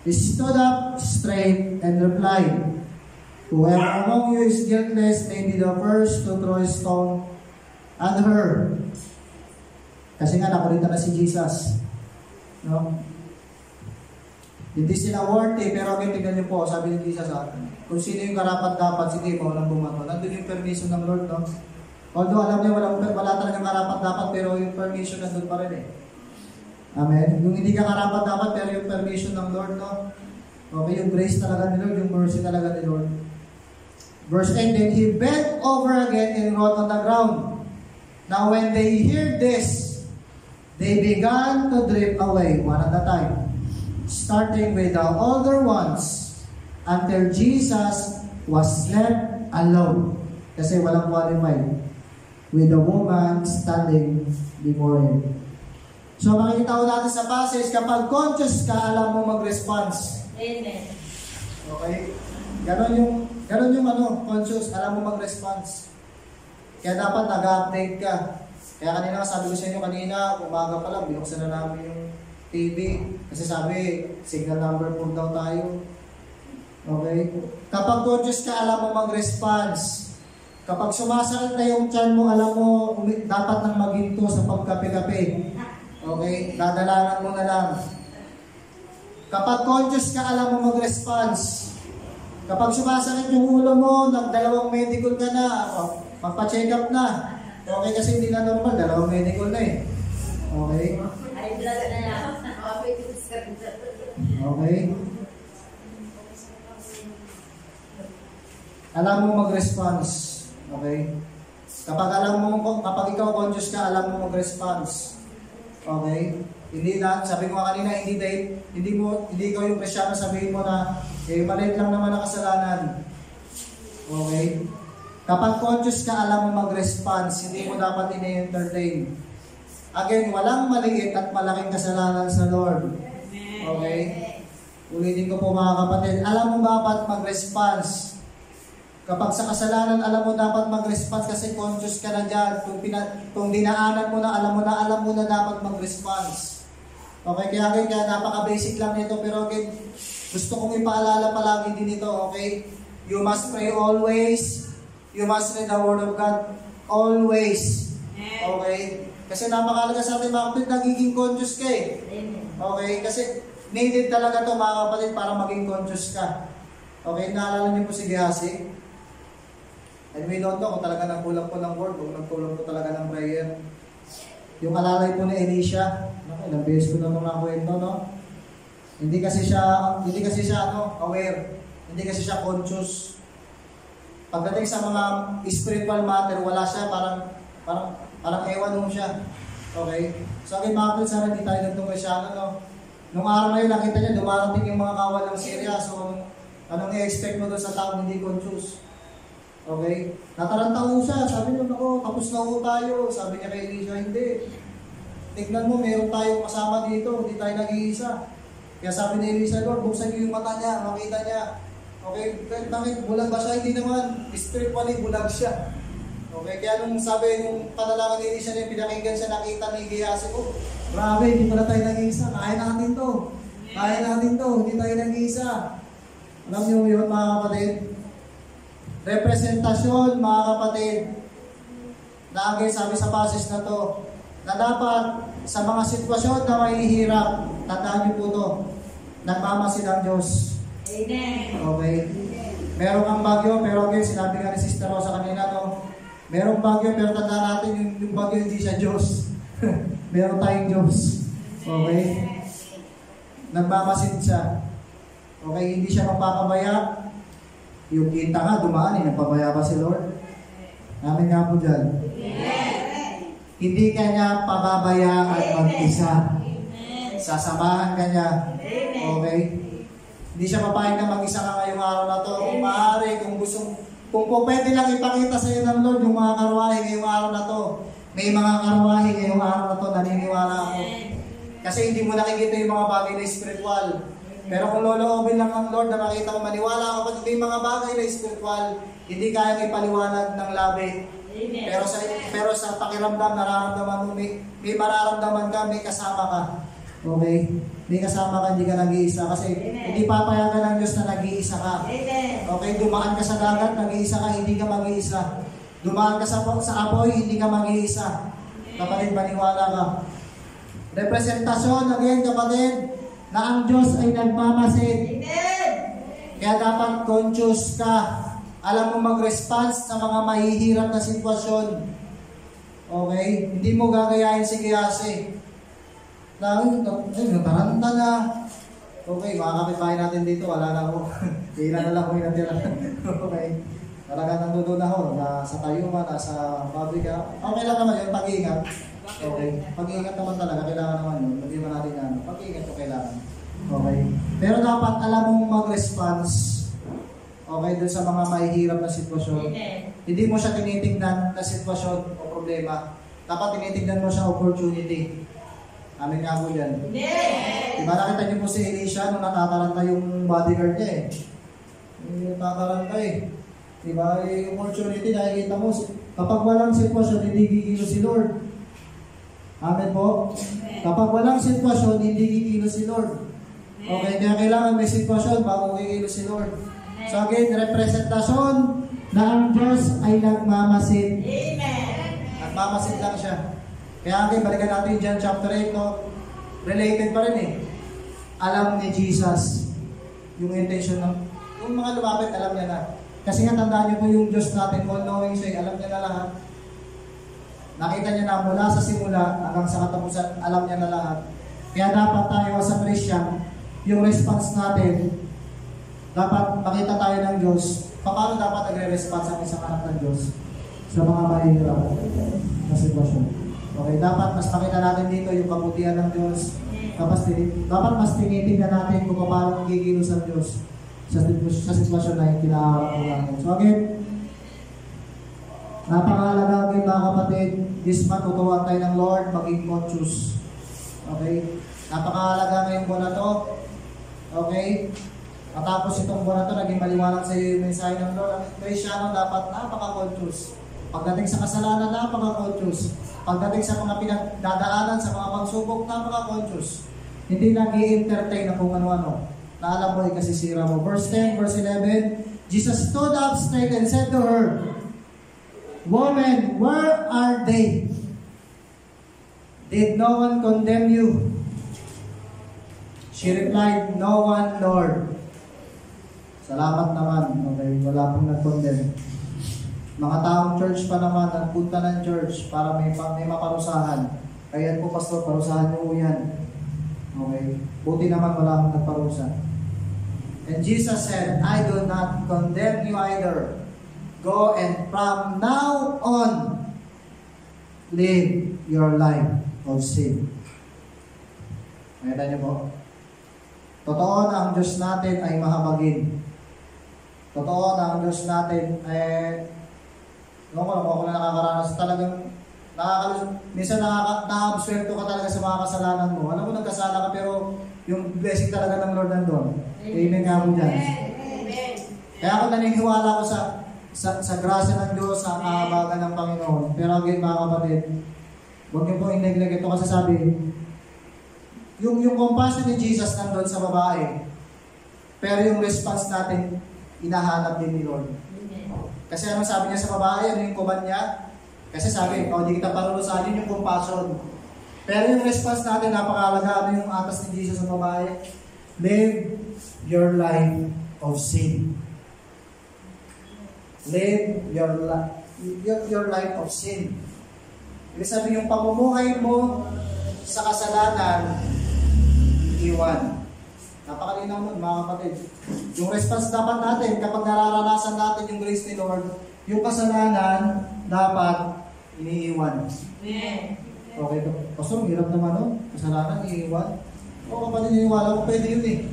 he stood up straight and replied, "Whoever among you is guiltless may be the first to throw a stone at her." Kasi nga, nakulita na si Jesus. No? Hindi sila worthy, pero tingnan niyo po, sabi ni Jesus, kung sino yung karapat-dapat, sige, maulang bumato. Nandun yung permission ng Lord, no? Although alam niyo, wala talagang karapat-dapat, pero yung permission nandun pa rin eh. Amen? Yung hindi ka karapat-dapat, pero yung permission ng Lord, no? Okay, yung grace talaga ni Lord, yung mercy talaga ni Lord. Verse 8, then he bent over again and wrote on the ground. Now when they heard this, they began to drift away, one at a time, starting with the older ones, until Jesus was left alone. Kasi walang qualified, with the woman standing before him. So makikita ko natin sa passage, kapag conscious ka, alam mo mag-response. Amen. Okay? Ganon yung conscious, alam mo mag-response. Kaya dapat nag-update ka. Kaya kanina, sabi ko sa inyo kanina, umaga pa lang, binuksan na namin yung TV. Kasi sabi, signal number 4 daw tayo. Okay? Kapag conscious ka, alam mo mag-response. Kapag sumasakit na yung tiyan mo, alam mo, dapat nang maginto sa pagkape-kape. Okay? Dadalangan mo na lang. Kapag conscious ka, alam mo mag-response. Kapag sumasakit yung ulo mo, nagdalawang medical ka na, magpa-check up na. Okay, kasi hindi na normal, dalawang medical na eh. Okay? Ay, blood na yan. Okay? Alam mo mag-response. Okay? Kapag ikaw conscious ka, alam mo mag-response. Okay? Hindi na, sabi ko kanina, hindi ikaw yung Kristyano, sabihin mo na, maliit lang naman ang kasalanan. Okay? Kapag conscious ka, alam mo mag-response, hindi mo dapat ini-entertain. Again, walang maliit at malaking kasalanan sa Lord. Okay? Ulitin ko po mga kapatid, alam mo dapat mag-response. Kapag sa kasalanan, alam mo dapat mag-response kasi conscious ka na dyan. Kung dinaanan mo na, alam mo na dapat mag-response. Okay, kaya napaka-basic lang nito, pero again, gusto kong ipaalala palagi din ito, okay? You must pray always. You must read the Word of God always. Okay? Kasi napakalaga sa atin mga kapatid, nagiging conscious ka eh. Okay? Kasi needed talaga to mga kapatid para maging conscious ka. Okay? Naalala niyo po si Gehazi? And we don't know kung talaga nagkulang po ng word, kung nagkulang po talaga ng prayer. Yung alalay po ni Elisha, ilang beses ko na itong nakwento, no? Hindi kasi siya aware. Hindi kasi siya conscious. Pagdating sa mga spiritual matter, wala siya, parang ewan mo siya. Okay? So, again, mga kapatid, sana hindi tayo nagtungkol siya, no? Nung araw na yun, nakita niya, dumarating yung mga kawal ng Syria. So, anong i-expect mo doon sa taong hindi conscious? Okay? Nataranta ko siya. Sabi niya, ako, tapos na ko tayo. Sabi niya kay Elisha, hindi. Tignan mo, meron tayong kasama dito. Hindi tayo nag-iisa. Kaya sabi ni Elisha, Lord, buksan niyo yung mata niya. Makita niya. Okay, bakit bulag ba siya? Hindi naman. Spiritually, bulag siya. Okay, kaya nung sabi, nung panalangin ni Elisha niya, pinakinggan siya, nakita ni Gehazi, oh, grabe, hindi pala tayo nag-iisa. Kaya natin to. Hindi tayo nag-iisa. Alam niyo yun, mga kapatid? Representasyon, mga kapatid, na again, sabi sa passage na to, na dapat sa mga sitwasyon na mahihirap, tandaan niyo po to, nagmamasid ang Diyos. Amen. Okay? Meron kang bagyo, pero again, sinabi nga ni Sister Rosa kanina, no? Merong bagyo, pero tandaan natin, yung bagyo hindi siya Diyos. Meron tayong Diyos. Okay? Nagmamasid siya. Okay? Hindi siya magpapabaya. Yung kita nga, dumaan, nagpapabaya ba si Lord? Amin nga po dyan. Hindi ka niya pababaya at mag-isa. Sasamahan ka niya. Okay? Hindi siya papayag na mag-isa ka ngayong araw na to. Kung maaari, kung pwede lang ipakita sa iyo ng Lord yung mga karwahe ngayong araw na to. May mga karwahe ngayong araw na to, naniniwala ako. Kasi hindi mo nakikita yung mga bagay na spiritual. Pero kung loloobin lang ang Lord na makita mo, maniwala ako pag may mga bagay na spiritual, hindi kaya ipaliwanag ng labi. Pero sa pakiramdam, nararamdaman mo, may mararamdaman ka, may kasama ka. Okay? May kasama ka, hindi ka nag-iisa. Kasi hindi papayagan ng Diyos na nag-iisa ka. Okay? Dumaan ka sa dagat, nag-iisa ka, hindi ka mag-iisa. Dumaan ka sa apoy, hindi ka mag-iisa. Kapatid, maniwala ka. Representasyon, again, kapatid, na ang Diyos ay nagmamasid. Kaya dapat conscious ka. Alam mo mag-response sa mga mahihirap na sitwasyon. Okay? Hindi mo gagayahin si Kiyasi. Nataranta na. Okay, mga kapitbahay natin dito, wala na ako. Hila na lang ko yung natira. Okay. Talaga nandun na ako, nasa tayuman, nasa pabrika. Okay lang naman yun, pag-iingat. Okay. Pag-iingat naman talaga, kailangan naman yun. Hindi man natin ano. Pag-iingat ko kailangan. Okay. Pero dapat alam mong mag-response. Okay, dun sa mga mahihirap na sitwasyon. Hindi mo siya tinitingnan na sitwasyon o problema. Dapat tinitingnan mo siya opportunity. Amin nga po yan. Diba nakita niyo po si Elisha nung natataranta yung bodyguard niya eh. Natataranta eh. Diba, yung opportunity nakikita mo, kapag walang sitwasyon, hindi gigilo si Lord. Amen po? Kapag walang sitwasyon, hindi gigilo si Lord. Okay, kaya kailangan may sitwasyon bago gigilo si Lord. So again, representasyon na ang Diyos ay nagmamasid. Nagmamasid lang siya. Kaya again, balikan natin John chapter 8, no? Related pa rin eh. Alam ni Jesus yung intention ng yung mga lumapit, alam niya na. Kasi nga tandaan niyo po yung Diyos natin, all-knowing siya, alam niya na lahat. Nakita niya na mula sa simula hanggang sa katapusan, alam niya na lahat. Kaya dapat tayo sa Christian, yung response natin, dapat makita tayo ng Diyos. Paano dapat nagre-response ang isang anak ng Diyos sa mga mahihirap na sitwasyon? Okay, dapat mas makita natin dito yung kabutihan ng Diyos. Dapat mas tinitingnan natin kung paano gigilos ang Diyos sa sitwasyon na yung kinaharap ko natin. So again, napakahalaga again mga kapatid, this month tuturuan tayo ng Lord, maging conscious. Okay? Napakahalaga ngayong buwan na to. Okay? Matapos itong buwan na to, naging maliwanag sa iyo yung mensahe ng Lord. Ang Kristyano dapat napaka-conscious. Pagdating sa kasalanan, napaka-conscious. Pagdating sa mga pinagdadaanan, sa mga pagsubok, napaka-conscious. Hindi nag i-entertain na kung ano-ano. Na alam mo, ikasisira mo. Verse 10, verse 11, Jesus stood up straight and said to her, Woman, where are they? Did no one condemn you? She replied, No one, Lord. Salamat naman. Okay, wala pong nag-condemn. Mga taong church pa naman, nagpunta ng church para may maparusahan. Kaya po, pastor, parusahan niyo po yan. Okay. Buti naman wala akong nagparusa. And Jesus said, I do not condemn you either. Go and from now on, live your life of sin. Nakita niyo po? Totoo na ang Diyos natin ay mahabagin. Totoo na ang Diyos natin ay ako na nakakaranas talagang minsan nakaka-absuelto ka talaga sa mga kasalanan mo. Alam mo, nagkasala ka pero yung blessing talaga ng Lord nandun. Amen nga po dyan. Kaya ako naniniwala ko sa grasya ng Diyos, sa kahabagan ng Panginoon. Pero again mga kapatid, huwag niyo po i-neglect ito kasi sabi, yung compassion ni Jesus nandun sa babae, pero yung response natin, inahanap din ni Lord. Kasi ano sabi niya sa babae, ano yung command niya? Kasi sabi, di kita parurusahan yung compassion. Pero yung response natin, napakahalaga. Ano yung atas ni Jesus sa babae? Live your life of sin. Live your life of sin. Ibig sabihin, yung pamumuhay mo sa kasalanan, iwan. Napakalinaw nun, mga kapatid. Yung response dapat natin, kapag nararanasan natin yung grace ni Lord, yung kasalanan, dapat iniiwan. Okay, Pastor, hirap naman, no? Kasalanan, iniiwan. O kapatid, iniwala ko, pwede yun eh.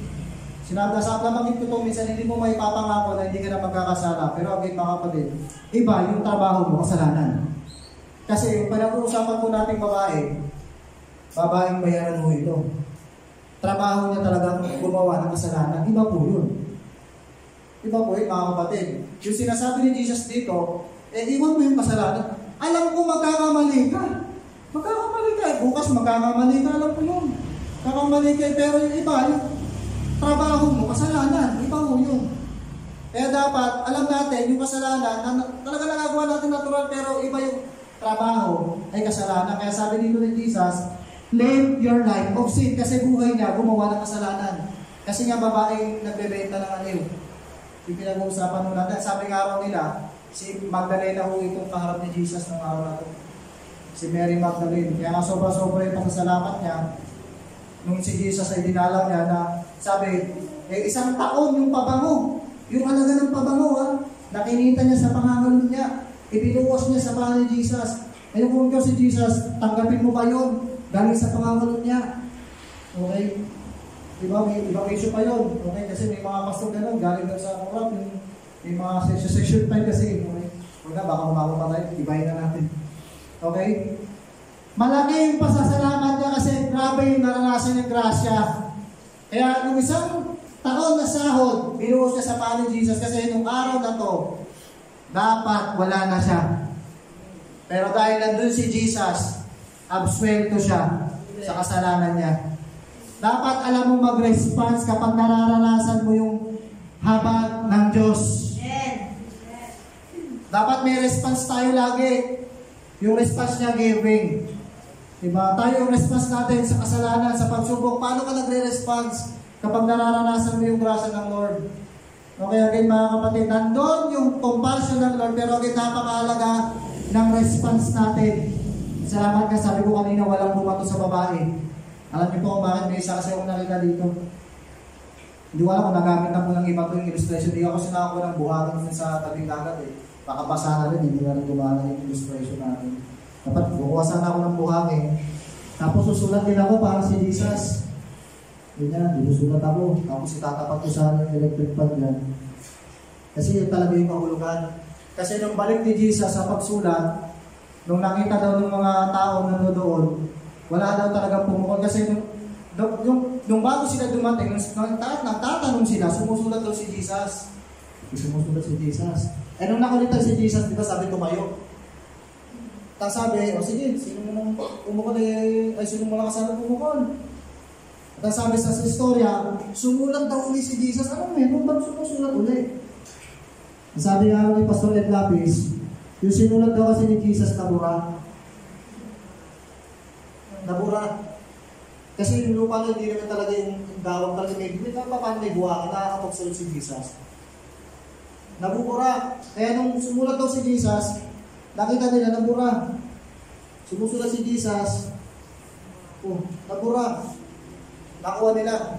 Sinabi sa lamangit ko ito, minsan hindi mo may papangako na hindi ka na magkakasala. Pero again, mga kapatid, iba yung trabaho mo, kasalanan. Kasi yung pinag-uusapan po nating babaeng bayaran mo ito. Trabaho niya talagang gumawa ng kasalanan. Iba po yun. Iba po yun, mga kapatid. Yung sinasabi ni Jesus dito, iwan mo yung kasalanan. Alam ko magkakamali ka. Magkakamali ka. Bukas magkakamali ka, alam ko yun. Kamamali kayo, pero yung iba, yung trabaho mo, kasalanan, iba mo yun. Kaya dapat, alam natin, yung kasalanan, talaga nagagawa natin natural, pero iba yung trabaho ay kasalanan. Kaya sabi dito ni Jesus, live your life of sin, kasi buhay niya, gumawa ng kasalanan. Kasi nga babaeng nagbebenta ng aliw. Yung pinag-uusapan mo natin, sabi nga araw nila, si Magdalena ho itong kaharap ni Jesus ng araw na ito. Si Mary Magdalene. Kaya nga sobra-sobra yung pasasalamat niya nung si Jesus ay dinalaw niya na sabi, 1 taon yung pabango. Yung halaga ng pabango, nakinita niya sa pangangalan niya. Ibinuwas niya sa pangalan ni Jesus. Ngayon kung ikaw si Jesus, tanggapin mo ba yun? Galing sa pangangalan niya. Okay? Diba? May ibang issue pa yun. Okay? Kasi may mga pastor ganun, galing daw sa corrupt. May mga section time kasi. Okay? Huwag na, baka umabot pa tayo. Ibahin na natin. Okay? Malaki yung pasasalamat niya kasi grabe yung naranasan ng grasya. Kaya nung isang taon na sahod, binuhos niya sa pangalan ni Jesus kasi nung araw na to, dapat wala na siya. Pero dahil nandun si Jesus, absuelto siya sa kasalanan niya. Dapat alam mo mag-response kapag nararanasan mo yung habag ng Diyos. Dapat may response tayo lagi. Yung response niya, giving. Diba? Tayo yung response natin sa kasalanan, sa pagsubok. Paano ka nagre-response kapag nararanasan mo yung grasya ng Lord? Okay, again mga kapatid, nandun yung compassion ng Lord, pero again, napakahalaga ng response natin. Salamat nga, sabi ko kanina, walang bumato sa babae. Alam niyo po kung bakit may isa kasi akong nakita dito. Hindi ko alam kung nagamit na po ng iba ito yung illustration. Hindi ako kasi nakakuha ng buhangin sa tabing dagat eh. Baka basa na rin, hindi na rin gumana yung illustration natin. Dapat kukuha sana ako ng buhangin. Tapos susulat din ako para si Jesus. Ganyan, susulat ako. Tapos itatapat ko sa electric pad yan. Kasi yun talaga yung kahulugan. Kasi nung balik ni Jesus sa pagsulat, nung nakita daw ng mga tao na doon, wala daw talagang pumukol. Kasi nung bago sila dumating, nung nagtatanong sila, sumusulat daw si Jesus. Sumusulat si Jesus. Eh nung nakulitan si Jesus, di ba sabi tumayo? Tapos sabi, o sige, sino mo pumukol ay sino mo lang kasama pumukol? At sabi sa istorya, sumulat daw uli si Jesus. Ano meron daw sumusulat uli? Sabi nga ni Pastor Ed Lapis, yung sinulat daw kasi ni Jesus nabura. Kasi yung lupa na hindi naman talaga yung gawang talaga may bibit. Paano may buwangan? Nakakapagsulat si Jesus. Nabubura. Kaya nung sumulat daw si Jesus, nakita nila nabura. Sumusulat si Jesus, nabura. Nakuha nila.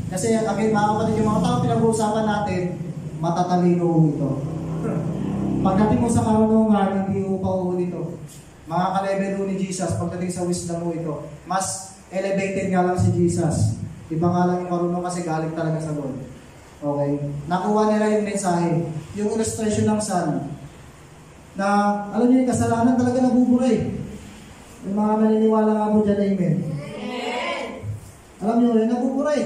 Kasi mga kapatid, yung mga tao pinag-uusapan natin, matatalino ito. Pagdating mo sa karunungan, hindi mo pa ito. Mga ka-level ni Jesus, pagdating sa wisdom mo ito, mas elevated nga lang si Jesus. Iba nga lang yung marunong kasi galing talaga sa Lord. Okay? Nakuha nila yung mensahe. Yung illustration ng sun, na, alam niyo yung kasalanan talaga nabuburay. Yung mga maniniwala nga po dyan, amen. Alam niyo yun, nabuburay.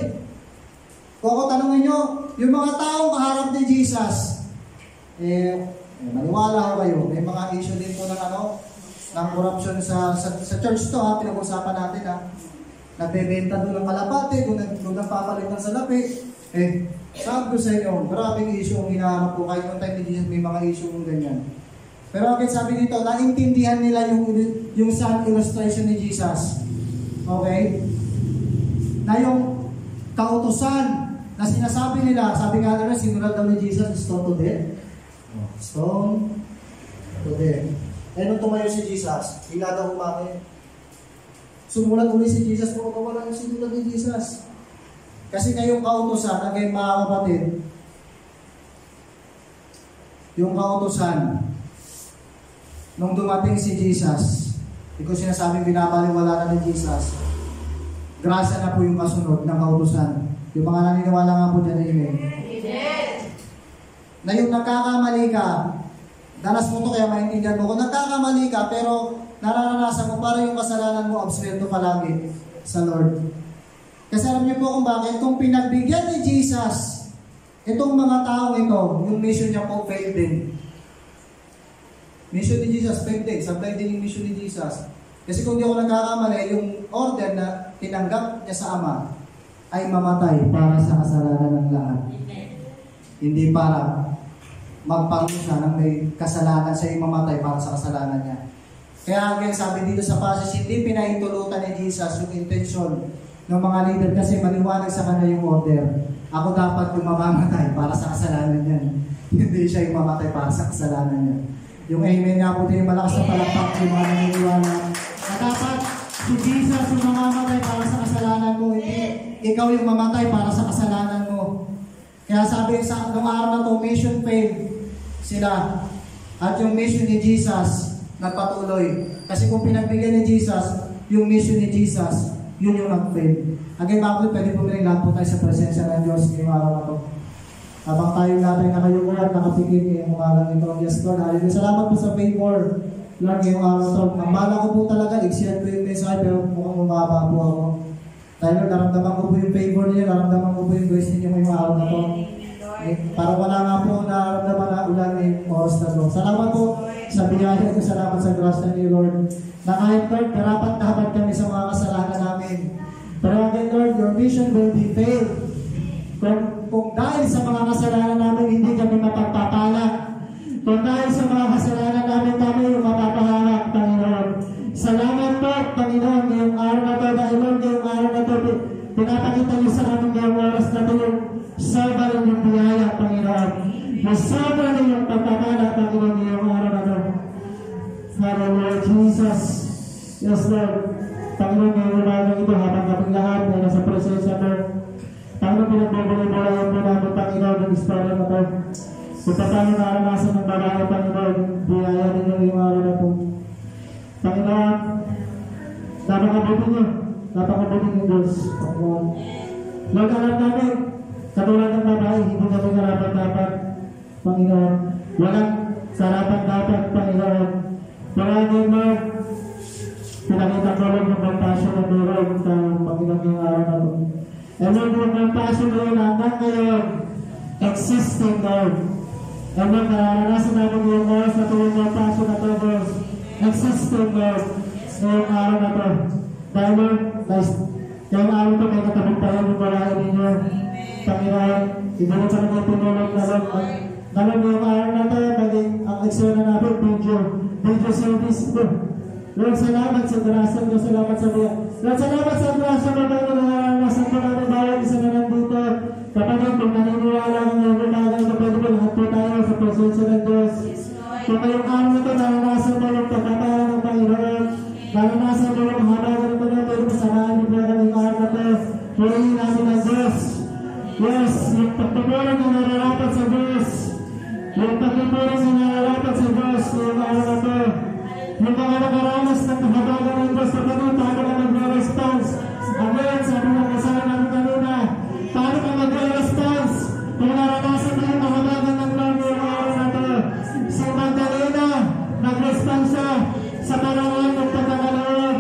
Kung ako tanongin niyo, yung mga taong kaharap ni Jesus, maniwala ko kayo, may mga issue din po ng corruption sa church to pinag-usapan natin nagbebenta doon ng kalapate, doon nagpapalitan sa lapi. Sabi ko sa inyo, maraming issue ang hinahanap ko kahit noong time ni Jesus may mga issue kung ganyan. Pero agad sabi dito, naintindihan nila yung sun illustration ni Jesus. Okay? Na yung kautusan na sinasabi nila, sabi nga nila, sinulat daw ni Jesus, stone to death. Stone to death. Nung tumayo si Jesus, hila daw umakit. Sumulat ulit si Jesus, kung wala yung sinulat ni Jesus. Kasi ngayong kautusan, again mga kapatid, yung kautusan, nung dumating si Jesus, hindi ko sinasabing binabaliwala na ni Jesus, grasya na po yung kasunod ng kautusan. Yung mga naniniwala nga po dyan, amen. Na yung nagkakamali ka, danas mo to kaya maintindihan mo. Kung nagkakamali ka, pero nararanasan mo para yung kasalanan mo, absuelto palagi sa Lord. Kasi alam niyo po kung bakit, kung pinagbigyan ni Jesus, itong mga tao ito, yung mission niya po failed din. Mission ni Jesus, failed din. Sablay din yung mission ni Jesus. Kasi kung di ako nagkakamali, yung order na tinanggap niya sa Ama ay mamatay para sa kasalanan ng lahat. Hindi para magparusa ng may kasalanan sa mamatay para sa kasalanan niya. Kaya again, sabi dito sa passage, hindi pinahintulutan ni Jesus yung intention ng mga leader kasi maliwanag sa kanya yung order. Ako dapat yung mamamatay para sa kasalanan niya. Hindi siya yung mamatay para sa kasalanan niya. Yung amen nga po din, malakas na palakpak yung mga naniniwala na dapat si Jesus yung mamamatay para sa kasalanan mo, hindi ikaw yung mamatay para sa kasalanan mo. Kaya sabi sa nung araw na to, mission failed sila. At yung mission ni Jesus nagpatuloy. Kasi kung pinagbigyan ni Jesus, yung mission ni Jesus, yun yung nag-fail. Again, bakit pwede pumiling lahat po tayo sa presensya ng Diyos ngayong araw na to. Habang tayo natin nakayungan, nakapikit ngayong araw nito. Yes, Lord, hallelujah. Salamat po sa favor. Lord, ngayong araw na to. Ang bala ko po talaga, iksiyan ko yung mensahe, pero mukhang umaba po ako. Tayo, naramdaman ko po yung favor niya, naramdaman ko po yung grace niya ngayong araw na to. Para wala nga po naramdaman na ulan ngayong oras na to. Salamat po sa biyaya ko, salamat sa grasya ni Lord. Na kahit Lord, karapat-dapat kami sa mga kasalanan namin. Pero again, Lord, your mission will be failed. Kung dahil sa mga kasalanan namin, hindi kami mapagpapala. Kung dahil sa mga kasalanan namin, kami yung mapapahamak, Panginoon. Salamat po, Panginoon, ngayong araw na to, dahil Lord, ngayong araw na to, pinapakita niyo sa amin ngayong oras na to yung sobrang yung biyaya, Panginoon. Yung sobrang yung pagpapala, Panginoon, ngayong araw na to. Father, Lord Jesus, yes, Lord, Panginoon, ngayong araw ito, habang kaming lahat na nasa presensya mo, Panginoon, pinagbubulay-bulayan po namin, Panginoon, yung istorya na to. Kung paano naranasan ng babae, Panginoon, biyaya ninyo yung araw na to. Panginoon, napakabuti niyo, napakabuti niyo, Diyos, Panginoon. Lord, alam namin, katulad ng babae, hindi kami karapat-dapat, Panginoon. Walang sarapat-dapat, Panginoon. Pero ngayon, Lord, pinakita ko lang ng compassion ng Lord sa Panginoon yung araw na to. And Lord, yung compassion na yun hanggang ngayon, existing, Lord. And Lord, naranasan namin yung oras na to, yung compassion na to, Lord. Existing, Lord, ngayong araw na to. Dahil, Lord, ngayong araw to, may katabing tayo yung babae ninyo. Panginoon, hindi na sa mga tinulong na Lord. Nalang ngayong araw na to, maging ang aksyon na namin, video service po. Lord, salamat sa grasya mo, salamat sa mga. Lord, salamat sa grasya mo, Panginoon, na naranasan ko namin bawat isa na nandito. Kapagod, kung naniniwala ng mga umaga, ito pwede ko lahat po tayo sa presensya ng Diyos. Kung ngayong araw na to, naranasan mo yung pagkakala ng Panginoon. Naranasan mo yung habagan ng Panginoon, pwede masamahan niyo po ngayong araw na to. Purihin namin ang Diyos. Yes, yung pagpapurang na nararapat sa Diyos. Yung pagpapurang na nararapat sa Diyos ngayong araw na to. Yung mga nakaranas ng kahabagan ng Diyos sa Panginoon, paano ka mag-response? Again, sabi ng kasama namin kanina, paano ka mag-response? Kung naranasan mo yung kahabagan ng Lord ngayong araw na to. Si Magdalena, nag-response siya sa paraan ng pagkakalood.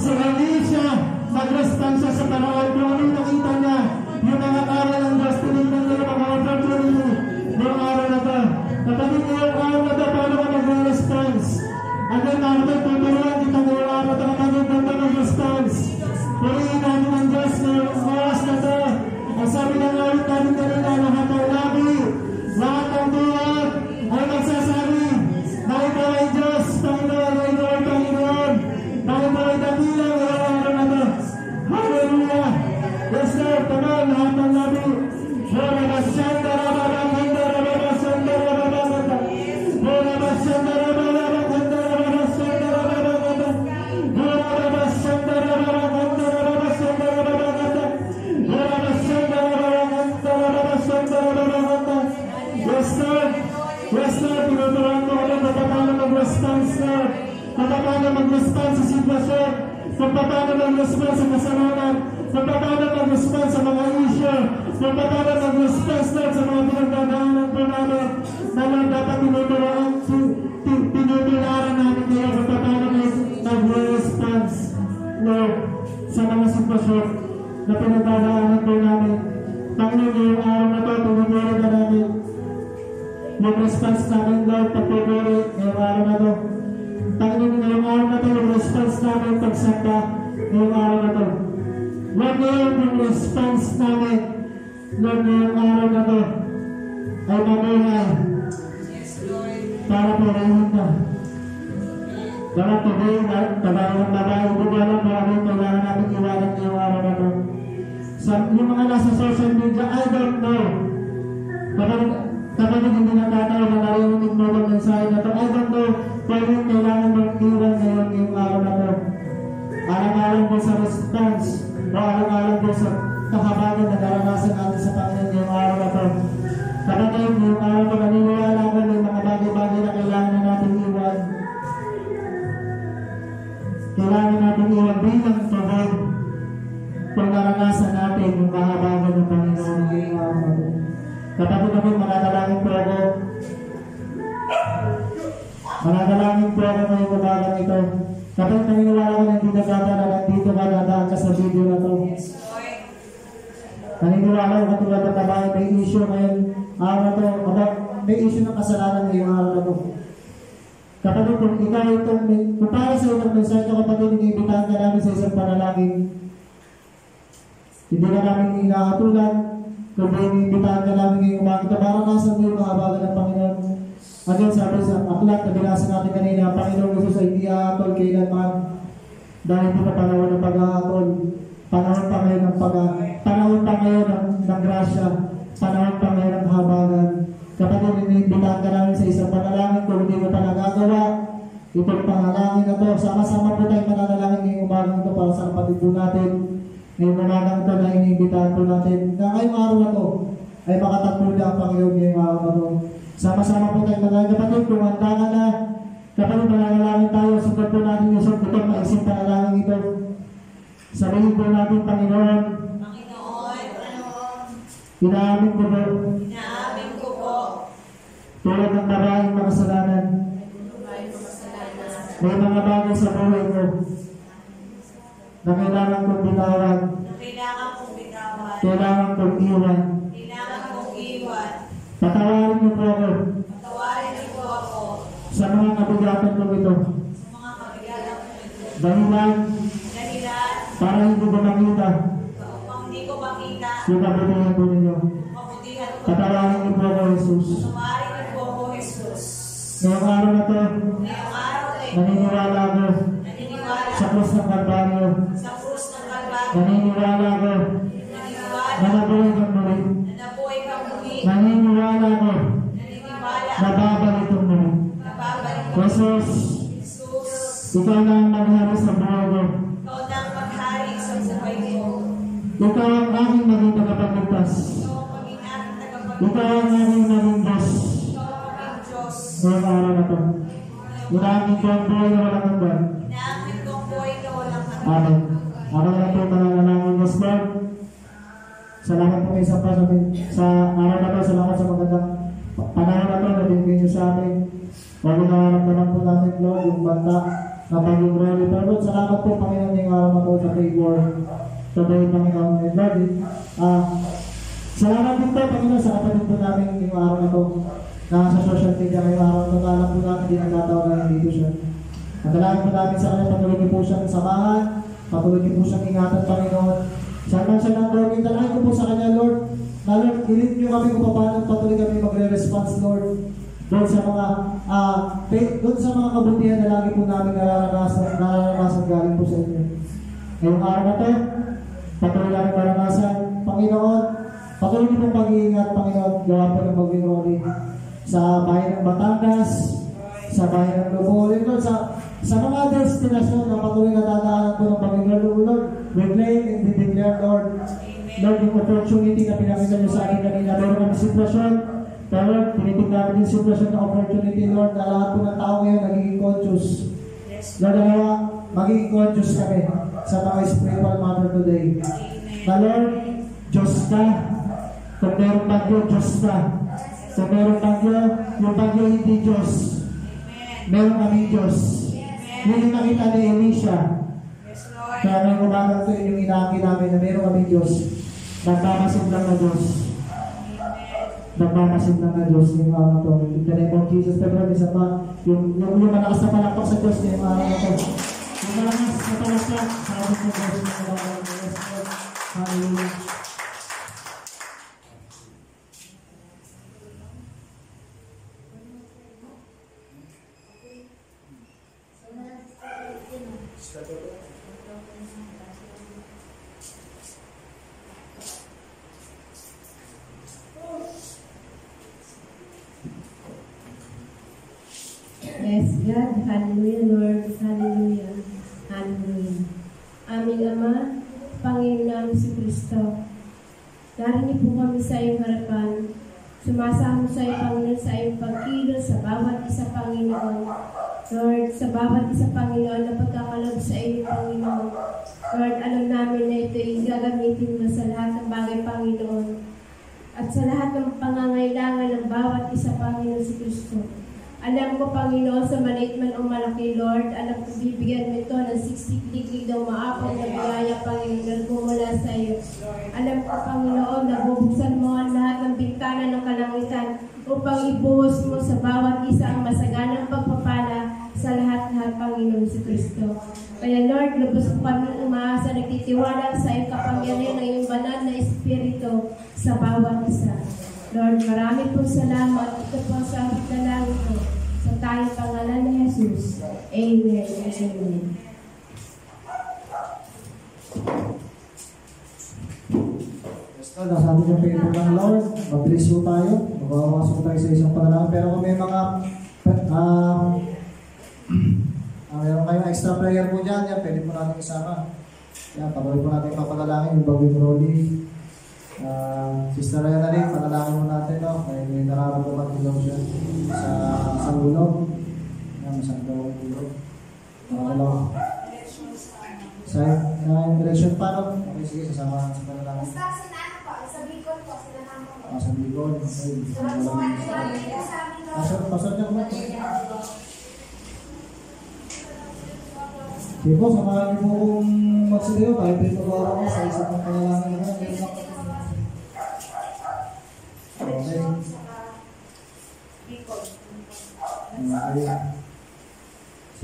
Si Alicia, nag-response siya sa paraan kung ano nakita niya. Yung mga karal ng Diyos, tinignan niya yung mga opportunity ngayong araw na to. Kapatid ngayong araw na to, paano ka mag-response? Again, natin, tuturuan kita ngayong araw na to, kapatid na ito mag-response. Purihin natin ang Diyos ngayong oras na to. Ang sabi ng awit natin kanina, lahat ng labi, lahat ng buhat, ay magsasabi, na ikaw ay Diyos, Panginoon, na ikaw ay Panginoon, na ikaw ay dakila ngayong araw na to. Hallelujah! Yes, Lord, come on, lahat ng labi. Hora basyanda rababakanda rababasanda rababakanda. Hora basyanda rababakanda rababasanda rababakanda. Hora basyanda rababakanda rababasanda rababakanda. Hora basyanda rababakanda rababasanda rababakanda. Yes, Lord. Yes, Lord, tinuturuan mo kami kung paano mag-response, Lord. Kung paano mag-response sa sitwasyon. Kung paano mag-response sa kasalanan. Kung paano mag-response sa mga issue. Kung paano mag-response, Lord, sa mga pinagdadaanan po namin. Na Lord, dapat tinutularan namin kayo kung paano mag-response, Lord, sa mga sitwasyon na pinagdadaanan po namin. Panginoon, ngayong araw na to, tinutularan na namin mag-response namin, Lord, pagpupuri ngayong araw na to. Panginoon, ngayong araw na to, mag-response namin pagsamba. ngayong araw na to. Lord, ngayon yung response namin, Lord, ngayong araw na to, ay mabuhay. Para po rin ka. Para po rin ka, tabayang babae, hindi ba lang maraming kailangan natin iwanan ngayong araw na to. Yung mga nasa social media, I don't know. Kapag hindi nakatawa na narinig mo ang mensahe na to, I don't know kung yung kailangan mong iwan ngayon yung araw na to. Alang-alang po sa response o alang-alang po sa kahabagan na naranasan natin sa Panginoon yung araw na to. Kapag yung araw na naniniwala ko may mga bagay-bagay na kailangan na natin iwan. Kailangan natin iwan bilang tugon kung naranasan natin yung kahabagan ng Panginoon yung araw na to. Kapag kami mananalangin po ako, mananalangin po ako ngayong umagang ito. Kapag naniniwala ko na hindi nagdadala, nandito ka, dadaan ka sa video na to. Naniniwala ko katulad ng babae, may issue ngayon, araw na to, may issue ng kasalanan ngayong araw na to. Kapatid, kung ikaw itong, kung para sa itong mensahe ito, kapatid, iniibitahan ka namin sa isang panalangin. Hindi na namin inakatulan, kung iniibitahan ka namin ngayong umagang ito, para nasa mo yung kahabagan ng Panginoon. At yun, sabi sa aklat na binasa natin kanina, Panginoon Jesus ay hindi aatol kailanman dahil ito na panahon ng pag-aatol. Panahon pa ngayon ng grasya. Panahon pa ngayon ng kahabagan. Kapag iniimbitahan ka namin sa isang panalangin, kung hindi mo pa nagagawa, itong panalangin na to, sama-sama po tayong mananalangin ngayong umagang ito para sa kapatid po natin. Ngayong umagang ito na iniimbitahan po natin. Na ngayong araw na to ay makatagpo na ang Panginoon ngayong araw na to. Sama-sama po tayong manalangin. Kapatid, kung handa ka na, kapatid, manalangin tayo, sunod po natin yung itong maising panalangin ito. Sabihin po natin, Panginoon, inaamin ko po, tulad ng maraming makasalanan, may mga bagay sa buhay ko na kailangan kong bitawan, kailangan kong iwan. Patawarin niyo po ako sa mga kabigatan ko ito. Dahilan para hindi ko makita yung kabutihan po ninyo. Patawarin niyo po ako, Jesus. Ngayong araw na to, naniniwala ako sa krus ng Kalbaryo. Naniniwala ako na nabuhay kang muli. Naniniwala ko na babalik kang muli. Jesus, ikaw na ang maghari sa buhay ko. Ikaw ang aking maging tagapagligtas. Ikaw ang aking maging Diyos. Ngayong araw na ito, inaamin ko ang buhay na walang hanggan. Amen. Ako na po mananalangin, Yes Lord. Salamat po kayo sa araw na ito. Salamat sa magandang panahon na ito na binigay niyo sa amin. Huwag nararamdaman po namin, Lord, yung banta na pag-yung rally. Pero Lord, salamat po, Panginoon, yung araw na ito sa favor. Sabi, Panginoon, Lord, salamat din po, Panginoon, sa kapatid po namin yung araw na ito. Na sa social media ngayong araw na ito, alam po namin, hindi nagkataon na hindi siya. Nadalangin po namin sa kanya, patuloy niyo po siyang samahan, patuloy niyo po siyang ingatan, Panginoon. Saan man siya nang Lord, dalangin ko po sa kanya, Lord, na Lord, ilit niyo kami kung paano patuloy kami magre-response, Lord. Doon sa mga kabutihan na lagi po namin nararanasan galing po sa inyo. Ngayong araw na ito, patuloy namin maranasan, Panginoon, patuloy niyo pong pag-iingat, Panginoon, gawa po ng mag-enrolling sa bayan ng Batangas, sa bayan ng Lubol, Lord, sa mga destinasyon na patuloy na dadaanan po ng mag-enrolling, Lord, we claim and we declare, Lord, Lord, yung opportunity na pinakita niyo sa akin kanina, meron kami sitwasyon, pero Lord, tinitig namin yung sitwasyon na opportunity, Lord, na lahat po ng tao ngayon nagiging conscious. Lord, magiging conscious kami sa mga spiritual matter today. Na Lord, Diyos ka. Kung meron bagyo, Diyos ka. Kung meron bagyo, yung bagyo hindi Diyos. Meron kami Diyos. Hindi nakita ni Elisha. Kaya ngayong umagang ito yung inaangkin namin na meron kami Diyos. Nagmamasid lang na Diyos. Nagmamasid lang na Diyos yung araw na ito. In the name of Jesus, pero isa pa, yung malakas na palakpak sa Diyos yung araw na ito. malakas na palakpak sa ating pagkakas ng mga Lord. Hallelujah. Yes, God. Hallelujah, Lord. Hallelujah. Hallelujah. Aming Ama, Panginoon namin si Kristo. Narinig po kami sa iyong harapan. Sumasama sa iyong Panginoon sa iyong pagkilos sa bawat isa, Panginoon. Lord, sa bawat isa, Panginoon, na pagkakalog sa iyong Panginoon. Lord, alam namin na ito ay gagamitin mo sa lahat ng bagay, Panginoon. At sa lahat ng pangangailangan ng bawat isa, Panginoon si Kristo. Alam ko, Panginoon, sa maliit man o malaki, Lord, alam ko bibigyan mo ito ng 60 liglig na umaapang na biyaya, Panginoon, mula sa iyo. Alam ko, Panginoon, na bubuksan mo ang lahat ng bintana ng kalangitan upang ibuhos mo sa bawat isa ang masaganang pagpapala sa lahat-lahat, Panginoon si Kristo. Kaya, Lord, lubos po kami umaasa, nagtitiwala sa iyong kapangyarihan ng iyong banal na Espiritu sa bawat isa. Lord, marami po salamat. Ito po sa aming dalangin ko sa tayong pangalan ni Jesus. Amen. Amen. Yes, Lord, nasabi ng favor ng Lord. Mag-bless po tayo. Magpapasok tayo sa isang panalangin. Pero kung may mga meron kayong extra prayer po dyan, yan, pwede po natin isama. Yan, patuloy po natin papanalangin yung bagong Rolly. Sister Ryan rin, panalangin mo natin, no? May nararamdaman din daw siya sa ulo. Masakit daw ang ulo. Sa direction pa, no? Okay, sige, sasama sa panalangin. Basta sa nano po, sa Bicol po, sila naman po. Sa Bicol, okay. Pasok niya po. Sige po, samahan niyo po kung magsiliyo. Tayo po yung mag-aarap ko sa isang panalangin na okay.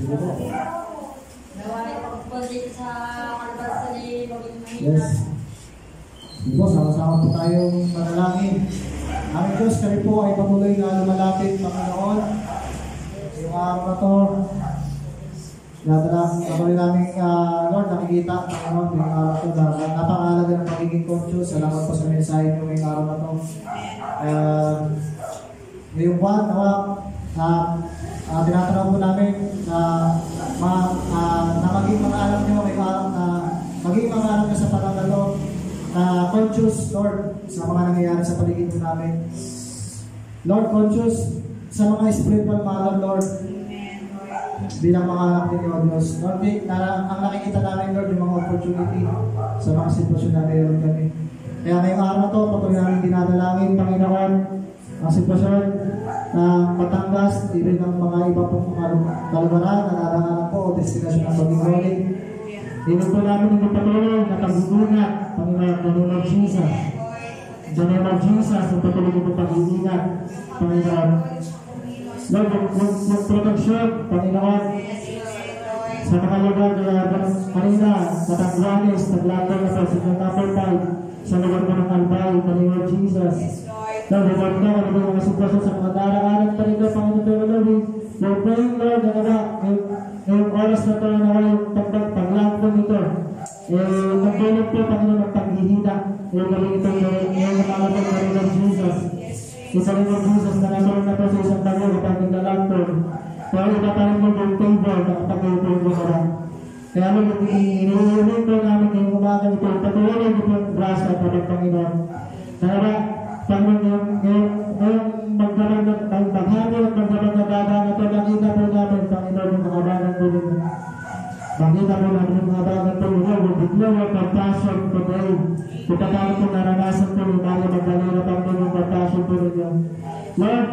Sige po. Yes. Sige po, sama-sama po tayong manalangin. Aming Diyos, kami po ay patuloy na lumalapit, Panginoon. Yung araw na to, patuloy namin, Lord, nakikita, Panginoon, yung araw to, napakahalaga ng pagiging conscious. Salamat po sa mensahe nyo ngayong araw na to. Ngayong buwan, tinatanaw po namin na maging mga alam nyo ngayong araw na maging mga alam nyo sa panangalo na conscious, Lord, sa mga nangyayari sa paligid mo namin. Lord, conscious sa mga spiritual matter, Lord, bilang mga anak ninyo, Diyos. Lord, ang nakikita namin, Lord, yung mga opportunity sa mga sitwasyon na meron kami. Kaya ngayong araw na to, patuloy namin dinadalangin, Panginoon, ang sitwasyon ng Batangas, even ng mga iba pong mga kalugaran na nadaanan po o destinasyon ng Baging-Rolly. Dito po namin yung patuloy na pag-iingat, Panginoon, the name of Jesus. The name of Jesus, yung patuloy yung pag-iingat, Panginoon. Lord, yung protection, Panginoon, sa mga lugar na kanina, Batanguanes, naglatag na sa number 5, sa lugar mo ng Albay, the name of Jesus. Lord, Lord, na ano yung mga sitwasyon sa mga daraanan pa rin, Panginoon, pero Lord, Lord, praying, Lord, ngayong oras na ito, na yung paglangkong ito, nagdulog po, Panginoon, ng paghihina, yung galing ito, yung nakalatag na rin ng Jesus. Isa rin ng Jesus na nasunod na po sa isang tayo kapag naglalangkong, pero iba pa rin mo yung table na kapag yung mo sa kaya mo, iniulit po namin yung umaga ito, patuloy ito yung grasa para Panginoon. Kaya Panginoon, ngayong magdamag at magdamag ito, nakita po namin, Panginoon, yung mga bagang po rin. Makita po namin yung mga bagang po rin, yung biglaw at compassion po rin. Kung paano po naranasan po rin, tayo magdalira Panginoon yung compassion po rin. Lord,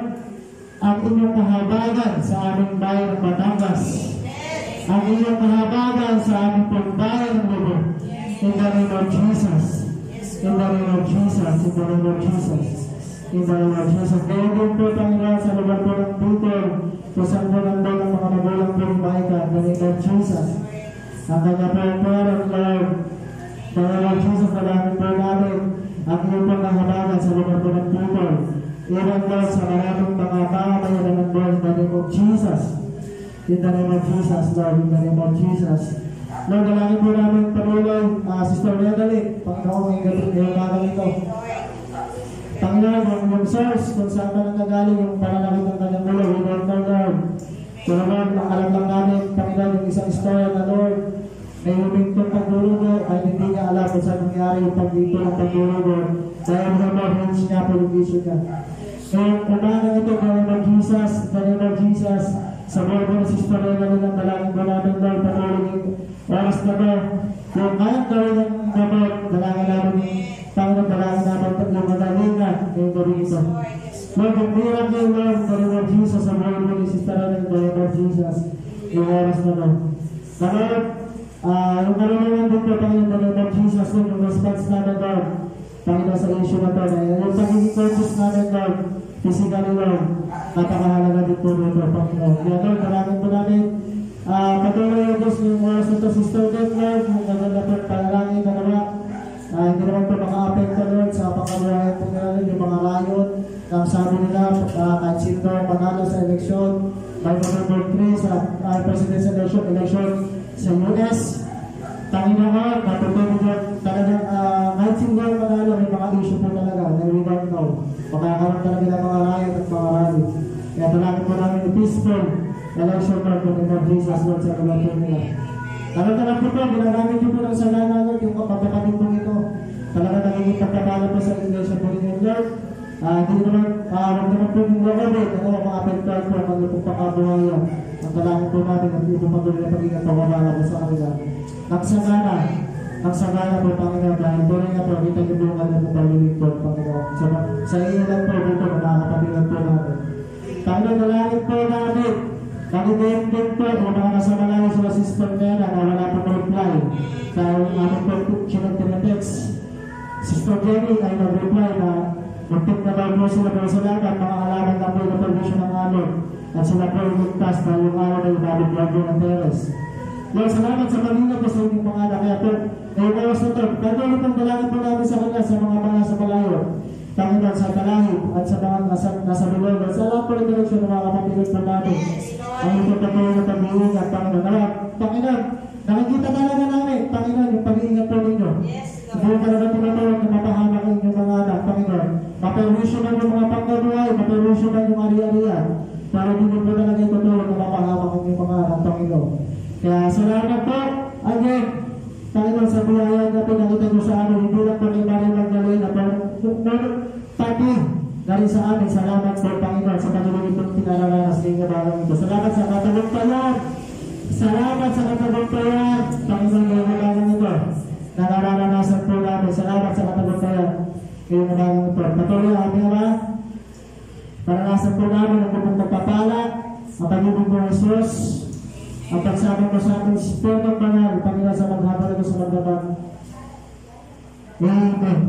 ang inyong kahabagan sa aming bayan ng Batangas, ang inyong kahabagan sa aming pagbayan ng Lubo, in the name of Jesus. In the name of Jesus, in the name of Jesus, in the name of Jesus. Ngayon din po, Panginoon, sa lugar po ng Bicol, kung saan po nandun ang mga magulang po ng Baika, in the name of Jesus. ang kanya po ang Lord. Panginoon Jesus, dalangin po namin ang iyong pagkahabagan sa lugar po ng people. Iyan Lord sa maraming mga mamamayan ng Lord in the name of Jesus. In the name of Jesus, Lord, in the name of Jesus. Lord, dalangin po namin patuloy, Sister Regalit, Panginoon, ngayong magang ito. Panginoon, yung source, kung saan ka nangagaling yung pananakit ng kanyang ulo, we don't know, Lord. Pero Lord, ang alam lang namin, Panginoon, yung isang istorya na Lord, may humintong pagdurugo, ay hindi niya alam kung saan nangyari yung pagdito ng pagdurugo, dahil na Lord, hints niya po yung issue niya. Ngayon, umaga ito, gawin ng Jesus, gawin ng Jesus, sa buhay mo na Sister Regalit ng dalangin mo namin, Lord, patuloy oras na ba, kung kayang gawin ng gamot, dalangin namin, Panginoon, dalangin namin yung magalingan ngayong gabi ito. Lord, yung miracle, Lord, the name of Jesus, sa buhay mo ni Sister Regalit, the name of Jesus, yung oras na ba. Lord, yung karunungan din po, Panginoon, the name of Jesus, yung response namin, Lord, Panginoon, sa issue na to, yung pagiging conscious namin, Lord, physically, Lord, napakahalaga din po nito, Panginoon. Kaya, Lord, dalangin po namin, patuloy yung Diyos yung oras nito, Sister Death, Lord, yung maganda po panalangin na naman, hindi naman po maka-apekto, Lord, sa pangkabuhayan po nila, yung mga rayon, na sabi nila, kahit sino manalo sa eleksyon, by November 3, sa presidential election sa US, Panginoon, matutunin yun, talagang, kahit sino manalo, may mga issue po talaga, na we don't know, makakaroon talaga ng mga rayon at mga rally. Kaya talangin po namin yung peaceful election, Lord, in the name of Jesus, Lord, sa lugar po nila. Talagang po po, ginagamit niyo po ng salana, Lord, yung kapapatid po ito. Talagang nagiging pagkakala po sa iglesia po ninyo, Lord. Hindi naman, huwag naman po yung logobit, mga apektual po, ang ito pong pakabuhayan. Ang talangin po namin, ang ito patuloy na pag-ingat po, wabala po sa kanila. Nagsagana po, Panginoon, dahil po rin nga po, kita niyo po ang kanyang po pag-ulit po, Panginoon. Sa ilan po dito, nakakapabilan po namin. Panginoon, dalangin po namin, Panginoon din po, kung mga kasama lang sa system niya na wala po reply. Dahil namin po sinag-text. Sister Jenny ay nag-reply na muntik na daw po sila po sa lahat, mga halaman na po yung permission ng amin. At sila po yung ligtas na yung araw na ibabig lagi ng Teres. Lord, salamat sa kanina po sa inyong mga anak. Kaya po, ngayong oras na ito, patuloy pong dalangin po namin sa kanila sa mga sa malayo. Panginoon, sa talahib at sa mga nasa bilog. Sa lahat po ng direksyon ng mga kapatid po namin. Ang ito patuloy na pag-iingat, Panginoon. Panginoon, nakikita talaga namin, Panginoon, yung pag-iingat po ninyo. Hindi ka naman tinatawag na mapahamak ang inyong mga anak, Panginoon. Mapalusyo na yung mga pagkabuhay, mapalusyo na yung ari-arian. Para hindi po talaga itutulog na mapahamak ang inyong mga anak, Panginoon. Kaya salamat po, again, Panginoon, sa biyaya na pinakita nyo sa amin, hindi lang po kay Maria Magdalena, pati na rin sa amin. Salamat po, Panginoon, sa patuloy itong pinararanas ngayong balang ito. Salamat sa katagumpayan. Salamat sa katagumpayan, Panginoon, ngayong balang ito. Na nararanasan po namin. Salamat sa katagumpayan ngayong balang ito. Patuloy ang aming Ama, naranasan po namin ang bukong pagpapala, ang pag-ibig mo, Jesus, ang pagsama mo sa ating Spiritong Banal, Panginoon, sa maghapon ito sa magdabang. Amen.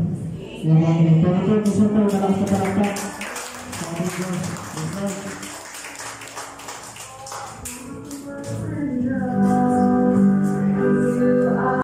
Amen. Pero ito, gusto po, nalakas na